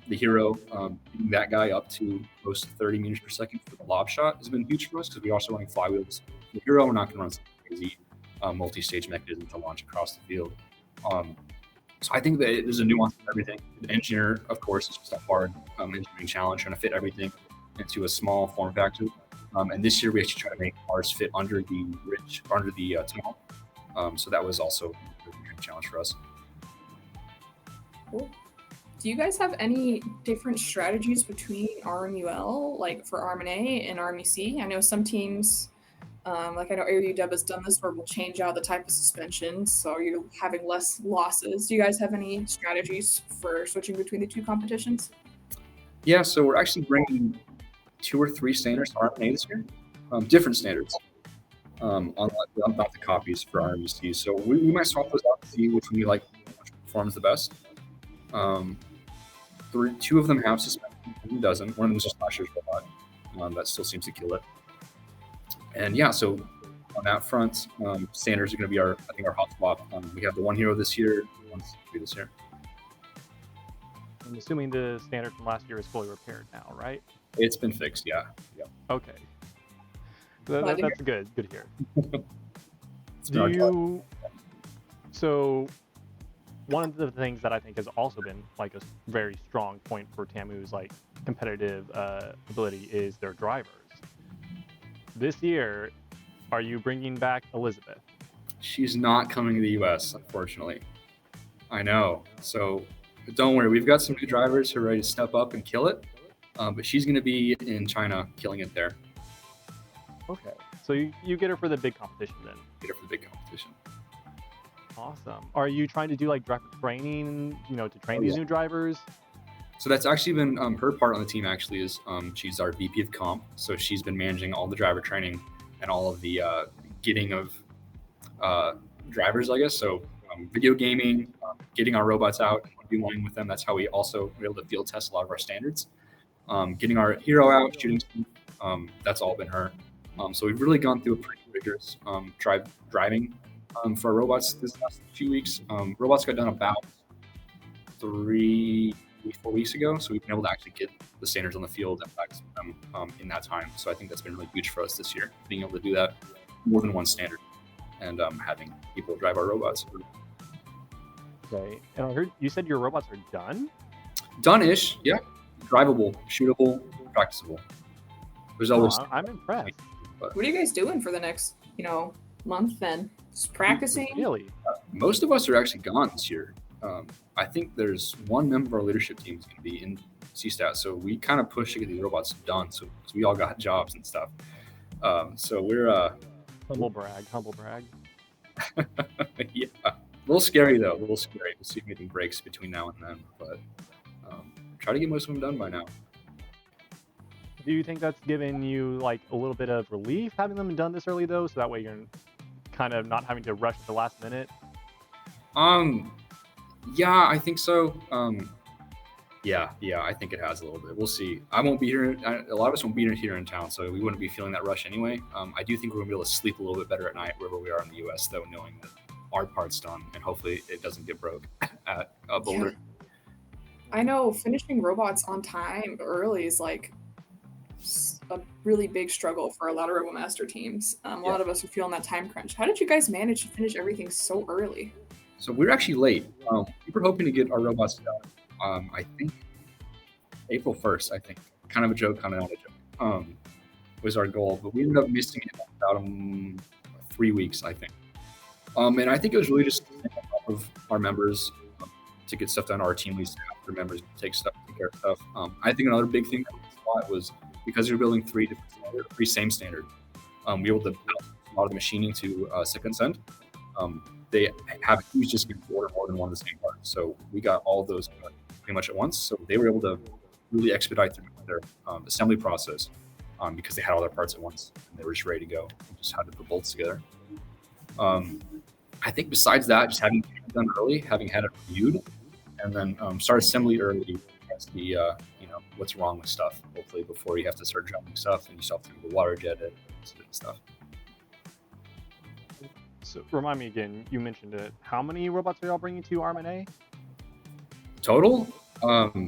the hero, getting that guy up to close to 30 meters per second for the lob shot has been huge for us because we're also running flywheels. The hero, we're not going to run some crazy multi-stage mechanism to launch across the field. So I think that there's a nuance to everything. The engineer, of course, is just a hard engineering challenge, trying to fit everything into a small form factor. And this year we actually try to make ours fit under the tunnel. So that was also a big challenge for us. Cool. Do you guys have any different strategies between RMUL, like for RMNA and RMEC? I know some teams, like I know AUW has done this where we'll change out the type of suspension, so you're having less losses. Do you guys have any strategies for switching between the 2 competitions? Yeah, so we're actually bringing 2 or 3 standards to RMNA this year, different standards, not the copies for RMEC. So we might swap those out to see which one we like, which performs the best. 2 of them have suspension, 1 doesn't. One of them is just last year's robot that still seems to kill it. And yeah, so on that front, standards are going to be our hot swap. We have the 1 hero this year, 1 this year. I'm assuming the standard from last year is fully repaired now, right? It's been fixed, yeah. Okay. That's good to hear. So one of the things that I think has also been like a very strong point for TAMU's like competitive ability is their drivers. This year, are you bringing back Elizabeth? She's not coming to the US, unfortunately. I know. So don't worry, we've got some new drivers who are ready to step up and kill it. But she's going to be in China killing it there. Okay. So you get her for the big competition then? Get her for the big competition. Awesome. Are you trying to do like driver training, to train these new drivers? So that's actually been her part on the team actually is she's our VP of comp. So she's been managing all the driver training and all of the getting of drivers, I guess. So video gaming, getting our robots out and doing with them. That's how we also were able to field test a lot of our standards. Getting our hero out, shooting stuff, that's all been her. So we've really gone through a pretty rigorous driving for our robots this last few weeks. Robots got done about 3-4 weeks ago, so we've been able to actually get the standards on the field and practice with them in that time. So I think that's been really huge for us this year, being able to do that more than 1 standard and having people drive our robots. Okay. And I heard you said your robots are done? Done-ish, yeah. Drivable, shootable, practicable. There's always. I'm impressed. What are you guys doing for the next, month then? Just practicing? Really? Most of us are actually gone this year. I think there's 1 member of our leadership team is going to be in CSTAT, so we kind of push to get these robots done. So we all got jobs and stuff. So we're Humble brag. Yeah, a little scary though. A little scary. We'll see if anything breaks between now and then, but try to get most of them done by now. Do you think that's given you like a little bit of relief having them done this early though, so that way you're kind of not having to rush at the last minute? Yeah, I think so. Yeah, I think it has a little bit. We'll see. I won't be here. A lot of us won't be here in town, so we wouldn't be feeling that rush anyway. I do think we're gonna be able to sleep a little bit better at night wherever we are in the U.S. though, knowing that our part's done and hopefully it doesn't get broke at Boulder. Yeah. I know finishing robots on time early is like a really big struggle for a lot of RoboMaster teams. A lot of us are feeling that time crunch. How did you guys manage to finish everything so early? So we're actually late. We were hoping to get our robots done. I think April 1st. I think kind of a joke, kind of not a joke. Was our goal, but we ended up missing it about 3 weeks, I think. And I think it was really just of our members to get stuff done. Our team leads staff, their members take care of stuff. I think another big thing that we thought was because we were building three same standard, we were able to outsource a lot of the machining to Second Send. They have a huge discount to order more than one of the same parts. So we got all of those pretty much at once. So they were able to really expedite their assembly process because they had all their parts at once and they were just ready to go. We just had to put bolts together. I think besides that, just having it done early, having had it reviewed, and then start assembly early. That's the what's wrong with stuff. Hopefully before you have to start jumping stuff and you still have to do the water jet it and stuff. So remind me again, you mentioned it. How many robots are y'all bringing to RMNA? Total, 5,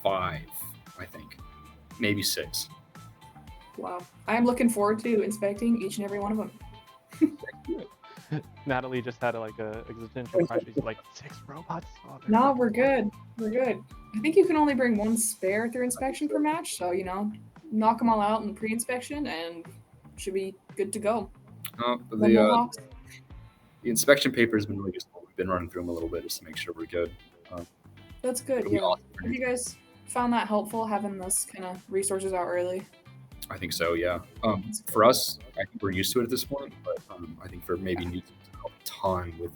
I think, maybe 6. Wow. I'm looking forward to inspecting each and every one of them. Natalie just had a existential crisis. She's like, 6 robots? Oh, No, we're good. I think you can only bring one spare through inspection per match. So, knock them all out in pre-inspection and should be good to go. The inspection paper has been really useful. We've been running through them a little bit just to make sure we're good. That's good. Yeah. Have you guys found that helpful, having this kind of resources out early? I think so, yeah. For us, I think we're used to it at this point, but I think for maybe new teams, a ton with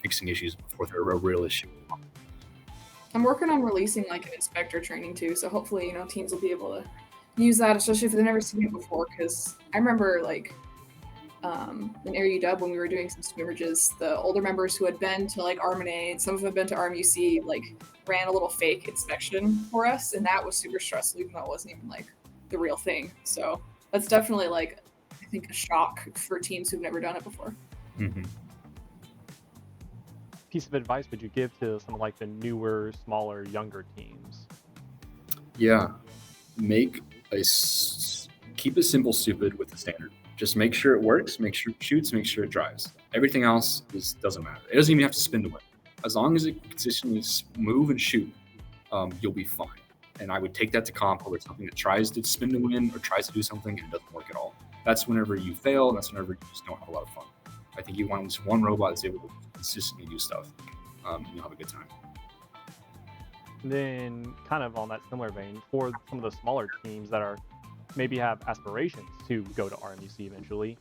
fixing issues before they're a real issue. I'm working on releasing an inspector training too, so hopefully teams will be able to use that, especially if they've never seen it before. Because I remember in Air UW when we were doing some scrimmages, the older members who had been to RMNA and some of them had been to RMUC ran a little fake inspection for us, and that was super stressful, even though it wasn't even the real thing. So that's definitely I think a shock for teams who've never done it before. Mm-hmm. Piece of advice would you give to some of the newer, smaller, younger teams? Yeah, keep it simple, stupid with the standard. Just make sure it works, make sure it shoots, make sure it drives. Everything else doesn't matter. It doesn't even have to spin to win. As long as it consistently move and shoot, you'll be fine. And I would take that to comp over something that tries to spin to win or tries to do something and it doesn't work at all. That's whenever you fail, and that's whenever you just don't have a lot of fun. I think you want just one robot that's able to consistently do stuff, and you'll have a good time. Then, kind of on that similar vein, for some of the smaller teams that maybe have aspirations to go to RMUC eventually,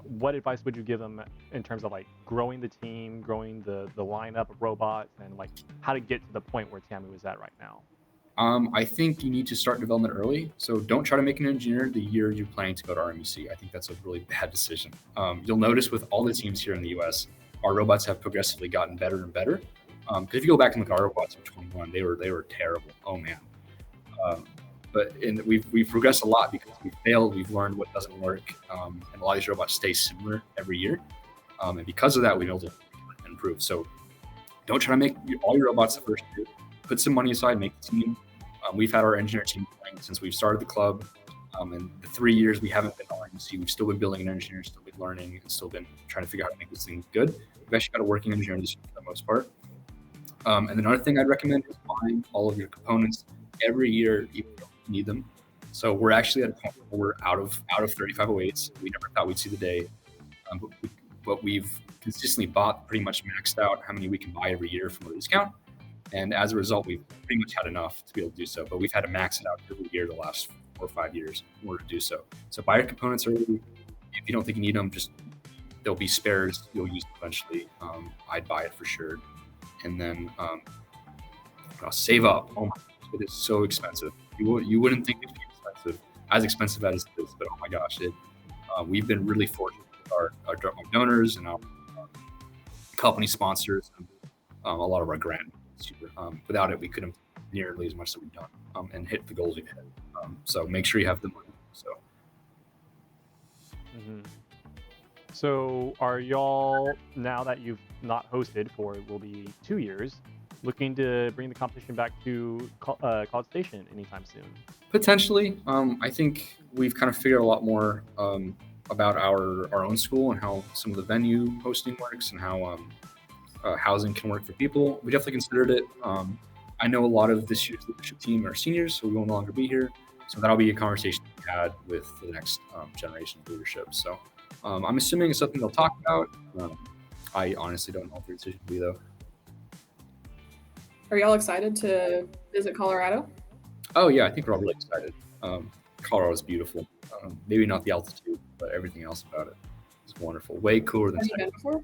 what advice would you give them in terms of growing the team, growing the lineup of robots, and how to get to the point where TAMU is at right now? I think you need to start development early. So don't try to make an engineer the year you're planning to go to RMUC. I think that's a really bad decision. You'll notice with all the teams here in the US, our robots have progressively gotten better and better. Because if you go back and look at our robots in 21, they were terrible. Oh man. But we've progressed a lot because we've failed, we've learned what doesn't work, and a lot of these robots stay similar every year. And because of that, we've been able to improve. So don't try to make all your robots the first year. Put some money aside, make the team. We've had our engineer team playing since we've started the club. And the 3 years we haven't been on RMC, we've still been building an engineer, still been learning, and still been trying to figure out how to make this thing good. We've actually got a working engineer this year for the most part. And another thing I'd recommend is buying all of your components every year, even if you don't need them. So we're actually at a point where we're out of 3508s. We never thought we'd see the day. But we've consistently bought pretty much maxed out how many we can buy every year from a discount. And as a result, we've pretty much had enough to be able to do so. But we've had to max it out every year the last 4 or 5 years in order to do so. So buy your components early. if you don't think you need them, just there'll be spares. You'll use them eventually. I'd buy it for sure. And then save up. Oh my gosh, it is so expensive. You wouldn't think it'd be expensive, as expensive as it is, but oh my gosh, we've been really fortunate with our donors and our company sponsors and a lot of our grant. Without it, we couldn't nearly as much as we've done and hit the goals we've hit. So make sure you have the money. So. Mm-hmm. So are y'all, now that you've not hosted for it will be 2 years, looking to bring the competition back to College Station anytime soon? Potentially. I think we've kind of figured a lot more about our own school and how some of the venue hosting works and how housing can work for people. We definitely considered it. I know a lot of this year's leadership team are seniors, so we will no longer be here. So that'll be a conversation we had with the next generation of leadership. So I'm assuming it's something they'll talk about. I honestly don't know what their decision will be, though. Are y'all excited to visit Colorado? Oh, yeah, I think we're all really excited. Colorado's beautiful. Maybe not the altitude, but everything else about it is wonderful. Way cooler than Have you been before?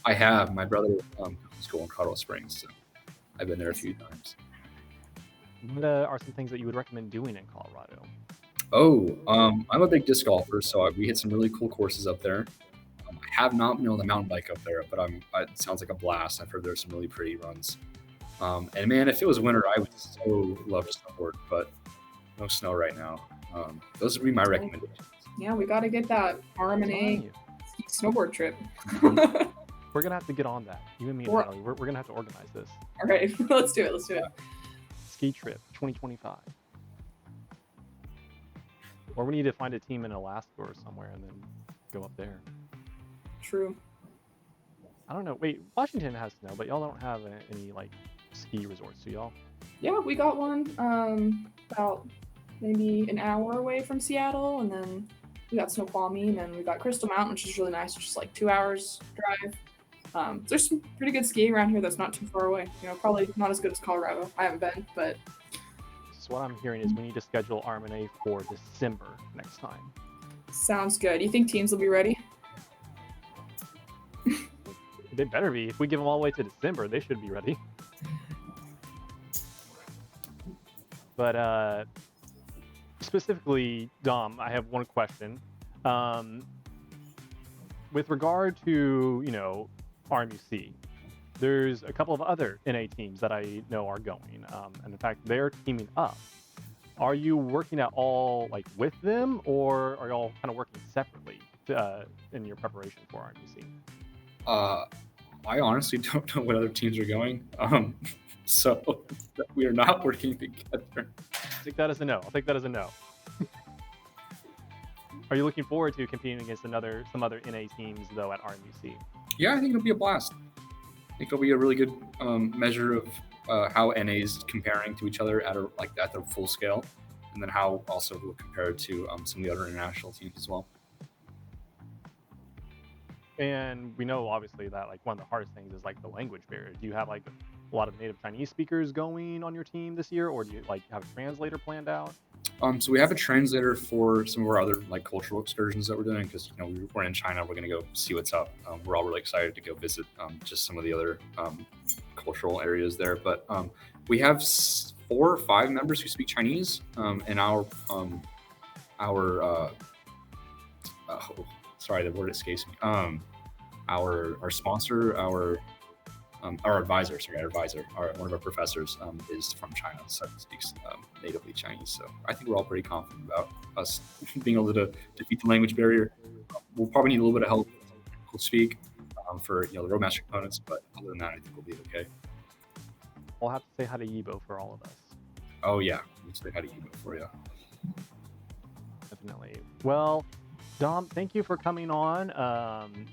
I have. My brother goes to school in Colorado Springs, so I've been there a few times. What are some things that you would recommend doing in Colorado? Oh, I'm a big disc golfer, so we hit some really cool courses up there. I have not been on the mountain bike up there, but it sounds like a blast. I've heard there's some really pretty runs. And man, if it was winter, I would so love to snowboard, but no snow right now. Those would be my recommendations. Yeah, we got to get that RMNA snowboard trip. We're going to have to get on that. You and me and Natalie, we're going to have to organize this. All right, let's do it. Ski trip 2025. Or we need to find a team in Alaska or somewhere and then go up there. True. I don't know. Wait, Washington has snow, but y'all don't have any like ski resorts, do y'all? Yeah, we got one about maybe an hour away from Seattle, and then we got Snoqualmie, and then we got Crystal Mountain, which is really nice, which is like 2 hours drive. There's some pretty good skiing around here that's not too far away. Probably not as good as Colorado. I haven't been, but. So what I'm hearing is we need to schedule RMNA for December next time. Sounds good. You think teams will be ready? They better be. If we give them all the way to December, they should be ready. But specifically, Dom, I have one question. With regard to, RMUC, there's a couple of other NA teams that I know are going. And in fact, they're teaming up. Are you working at all with them, or are y'all kind of working separately in your preparation for RMUC? I honestly don't know what other teams are going. So we are not working together. I'll take that as a no. Are you looking forward to competing against some other NA teams though at RMUC? Yeah, I think it'll be a blast. I think it'll be a really good measure of how NA is comparing to each other at their full scale, and then how also we'll compare it to some of the other international teams as well. And we know obviously that one of the hardest things is the language barrier. Do you have a lot of native Chinese speakers going on your team this year, or do you have a translator planned out? So we have a translator for some of our other cultural excursions that we're doing, because we're in China. We're going to go see what's up. We're all really excited to go visit just some of the other cultural areas there. But we have 4 or 5 members who speak Chinese, and sorry, the word escapes me. Our sponsor, our advisor, one of our professors is from China, so he speaks natively Chinese. So I think we're all pretty confident about us being able to defeat the language barrier. We'll probably need a little bit of help with speak for the Roadmaster components, but other than that, I think we'll be okay. We'll have to say hi to Yibo for all of us. Oh yeah, we'll say hi to Yibo for you. Definitely. Well, Dom, thank you for coming on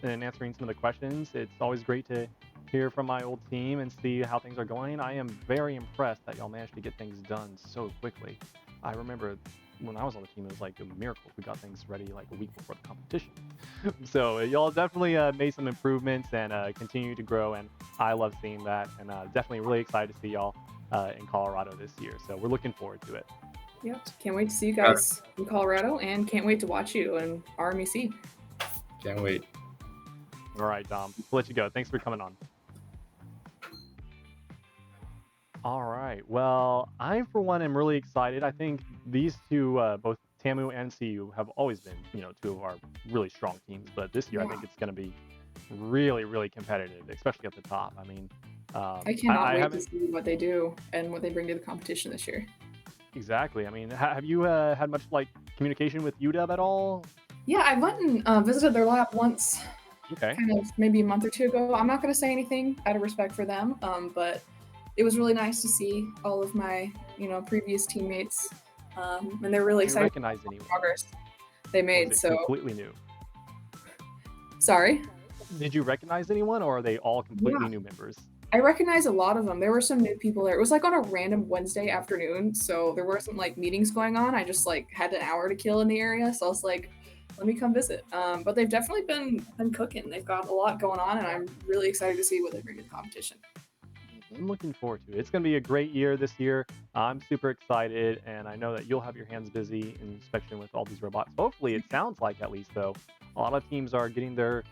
and answering some of the questions. It's always great to hear from my old team and see how things are going. I am very impressed that y'all managed to get things done so quickly. I remember when I was on the team, it was like a miracle. We got things ready a week before the competition. So y'all definitely made some improvements and continue to grow, and I love seeing that, and definitely really excited to see y'all in Colorado this year. So we're looking forward to it. Yeah, can't wait to see you guys in Colorado, and can't wait to watch you in RMEC. Can't wait. All right, Dom. We'll let you go. Thanks for coming on. All right. Well, I, for one, am really excited. I think these two, both TAMU and CU, have always been, two of our really strong teams. But this year, I think it's going to be really, really competitive, especially at the top. I mean, I cannot wait to see what they do and what they bring to the competition this year. Exactly. I mean, have you had much communication with UW at all? Yeah, I went and visited their lab once. Okay. Kind of maybe a month or two ago. I'm not going to say anything out of respect for them, but it was really nice to see all of my, previous teammates, and they're really excited about the progress they made. So completely new. Sorry. Did you recognize anyone, or are they all completely new members? I recognize a lot of them. There were some new people there. It was on a random Wednesday afternoon, so there wasn't meetings going on. I just had an hour to kill in the area, so I was like, let me come visit. But they've definitely been cooking. They've got a lot going on, and I'm really excited to see what they bring to the competition. I'm looking forward to it. It's going to be a great year this year. I'm super excited, and I know that you'll have your hands busy in inspection with all these robots. Hopefully, it sounds like, at least, though, a lot of teams are getting their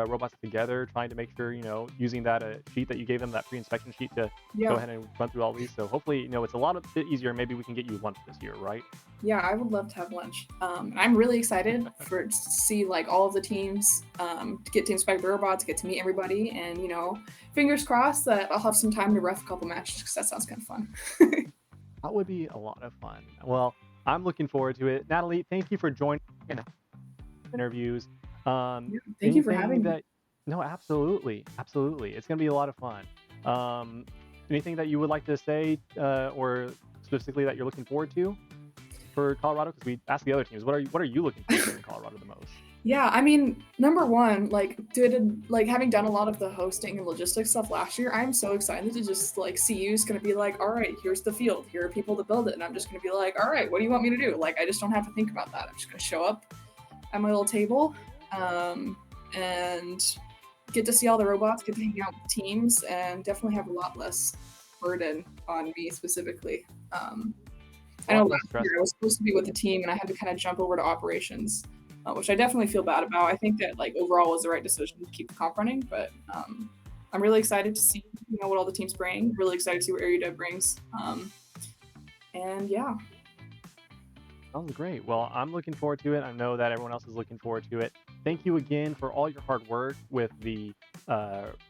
robots together, trying to make sure, using that sheet that you gave them, that pre-inspection sheet, to go ahead and run through all these. So hopefully, it's a lot bit easier. Maybe we can get you lunch this year, right? Yeah, I would love to have lunch. I'm really excited to see all of the teams, to get to inspect the robots, get to meet everybody, and fingers crossed that I'll have some time to ref a couple matches, because that sounds kind of fun. That would be a lot of fun. Well, I'm looking forward to it. Natalie, thank you for joining interviews. Thank you for having me. No, absolutely. It's going to be a lot of fun. Anything that you would like to say, or specifically that you're looking forward to for Colorado? Because we asked the other teams, what are you looking forward to in Colorado the most? Yeah, I mean, number one, having done a lot of the hosting and logistics stuff last year, I'm so excited to just CU is going to be all right, here's the field, here are people to build it, and I'm just going to be all right, what do you want me to do? I just don't have to think about that. I'm just going to show up at my little table, and get to see all the robots, get to hang out with teams, and definitely have a lot less burden on me specifically. I know last year I was supposed to be with the team, and I had to kind of jump over to operations, which I definitely feel bad about. I think that overall was the right decision to keep the comp running, but I'm really excited to see what all the teams bring. Really excited to see what UW brings, and yeah. Sounds great. Well, I'm looking forward to it. I know that everyone else is looking forward to it. Thank you again for all your hard work with the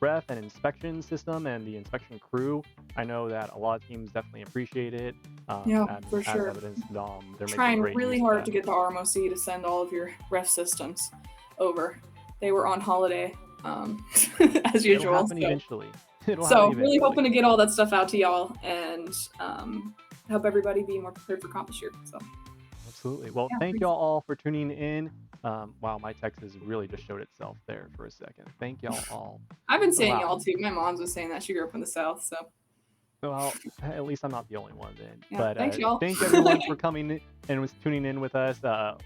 ref and inspection system and the inspection crew. I know that a lot of teams definitely appreciate it. For sure. They're trying really hard to get the RMOC to send all of your ref systems over. They were on holiday, as usual. It'll happen eventually. Really hoping to get all that stuff out to y'all and help everybody be more prepared for comp this year. So. Absolutely. Well, thank y'all all for tuning in. Wow, my text has really just showed itself there for a second. Thank y'all all. I've been saying y'all too. My mom's was saying that. She grew up in the South, so. Well, at least I'm not the only one then. Yeah, but thanks, y'all. Thank everyone for coming and tuning in with us.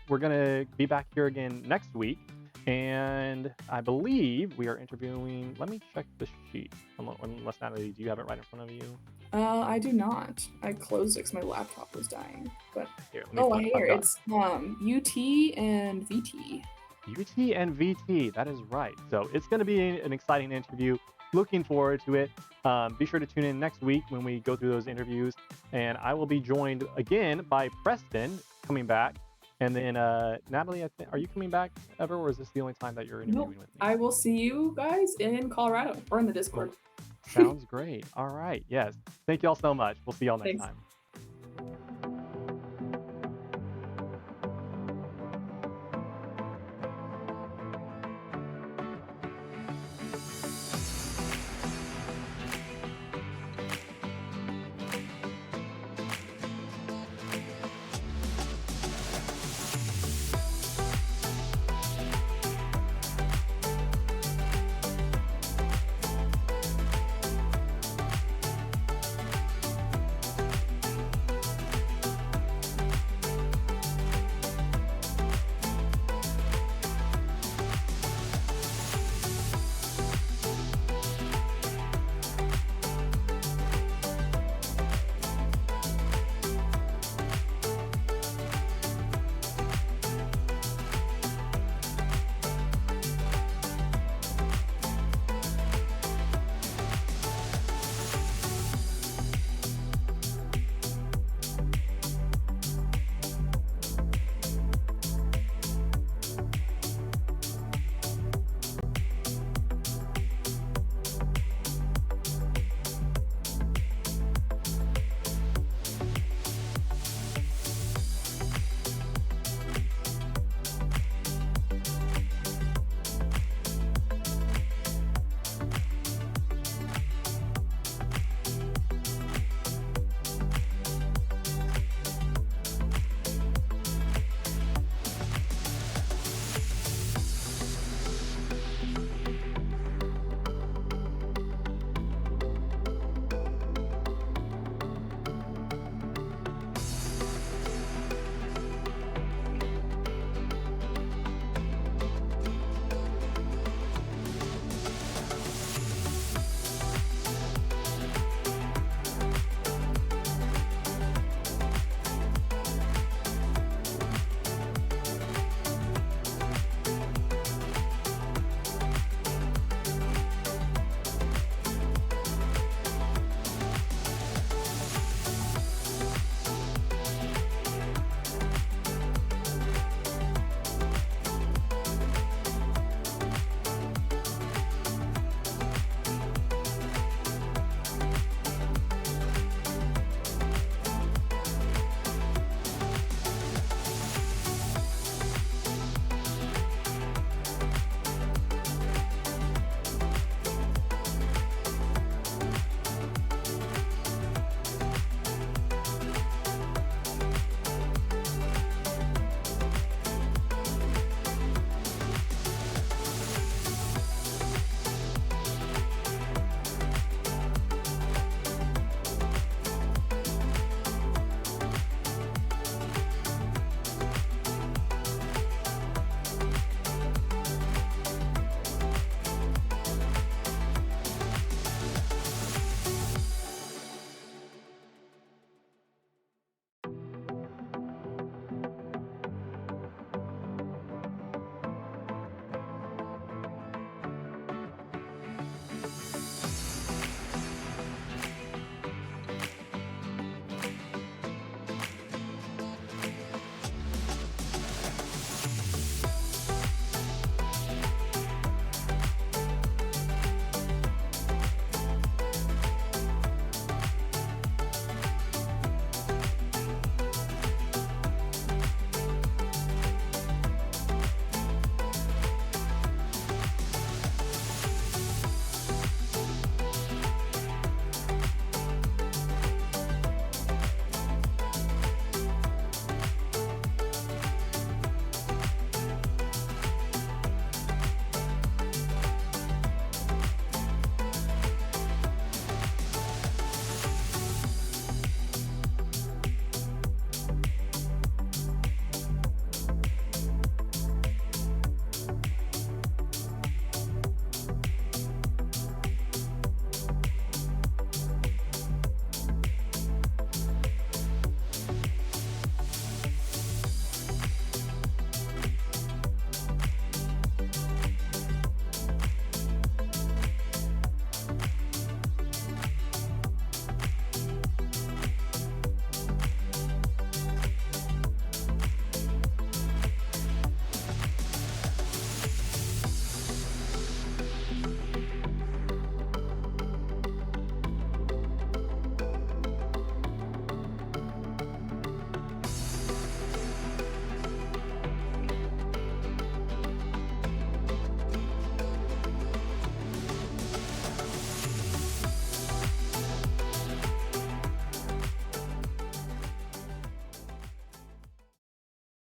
We're going to be back here again next week. And I believe we are interviewing. Let me check the sheet. Unless, Natalie, do you have it right in front of you? I do not. I closed it because my laptop was dying. But here, it's UT and VT. UT and VT. That is right. So it's going to be an exciting interview. Looking forward to it. Be sure to tune in next week when we go through those interviews. And I will be joined again by Preston coming back. And then, Natalie, are you coming back ever, or is this the only time that you're interviewing with me? I will see you guys in Colorado or in the Discord. Sounds great. All right. Yes. Thank you all so much. We'll see y'all next time.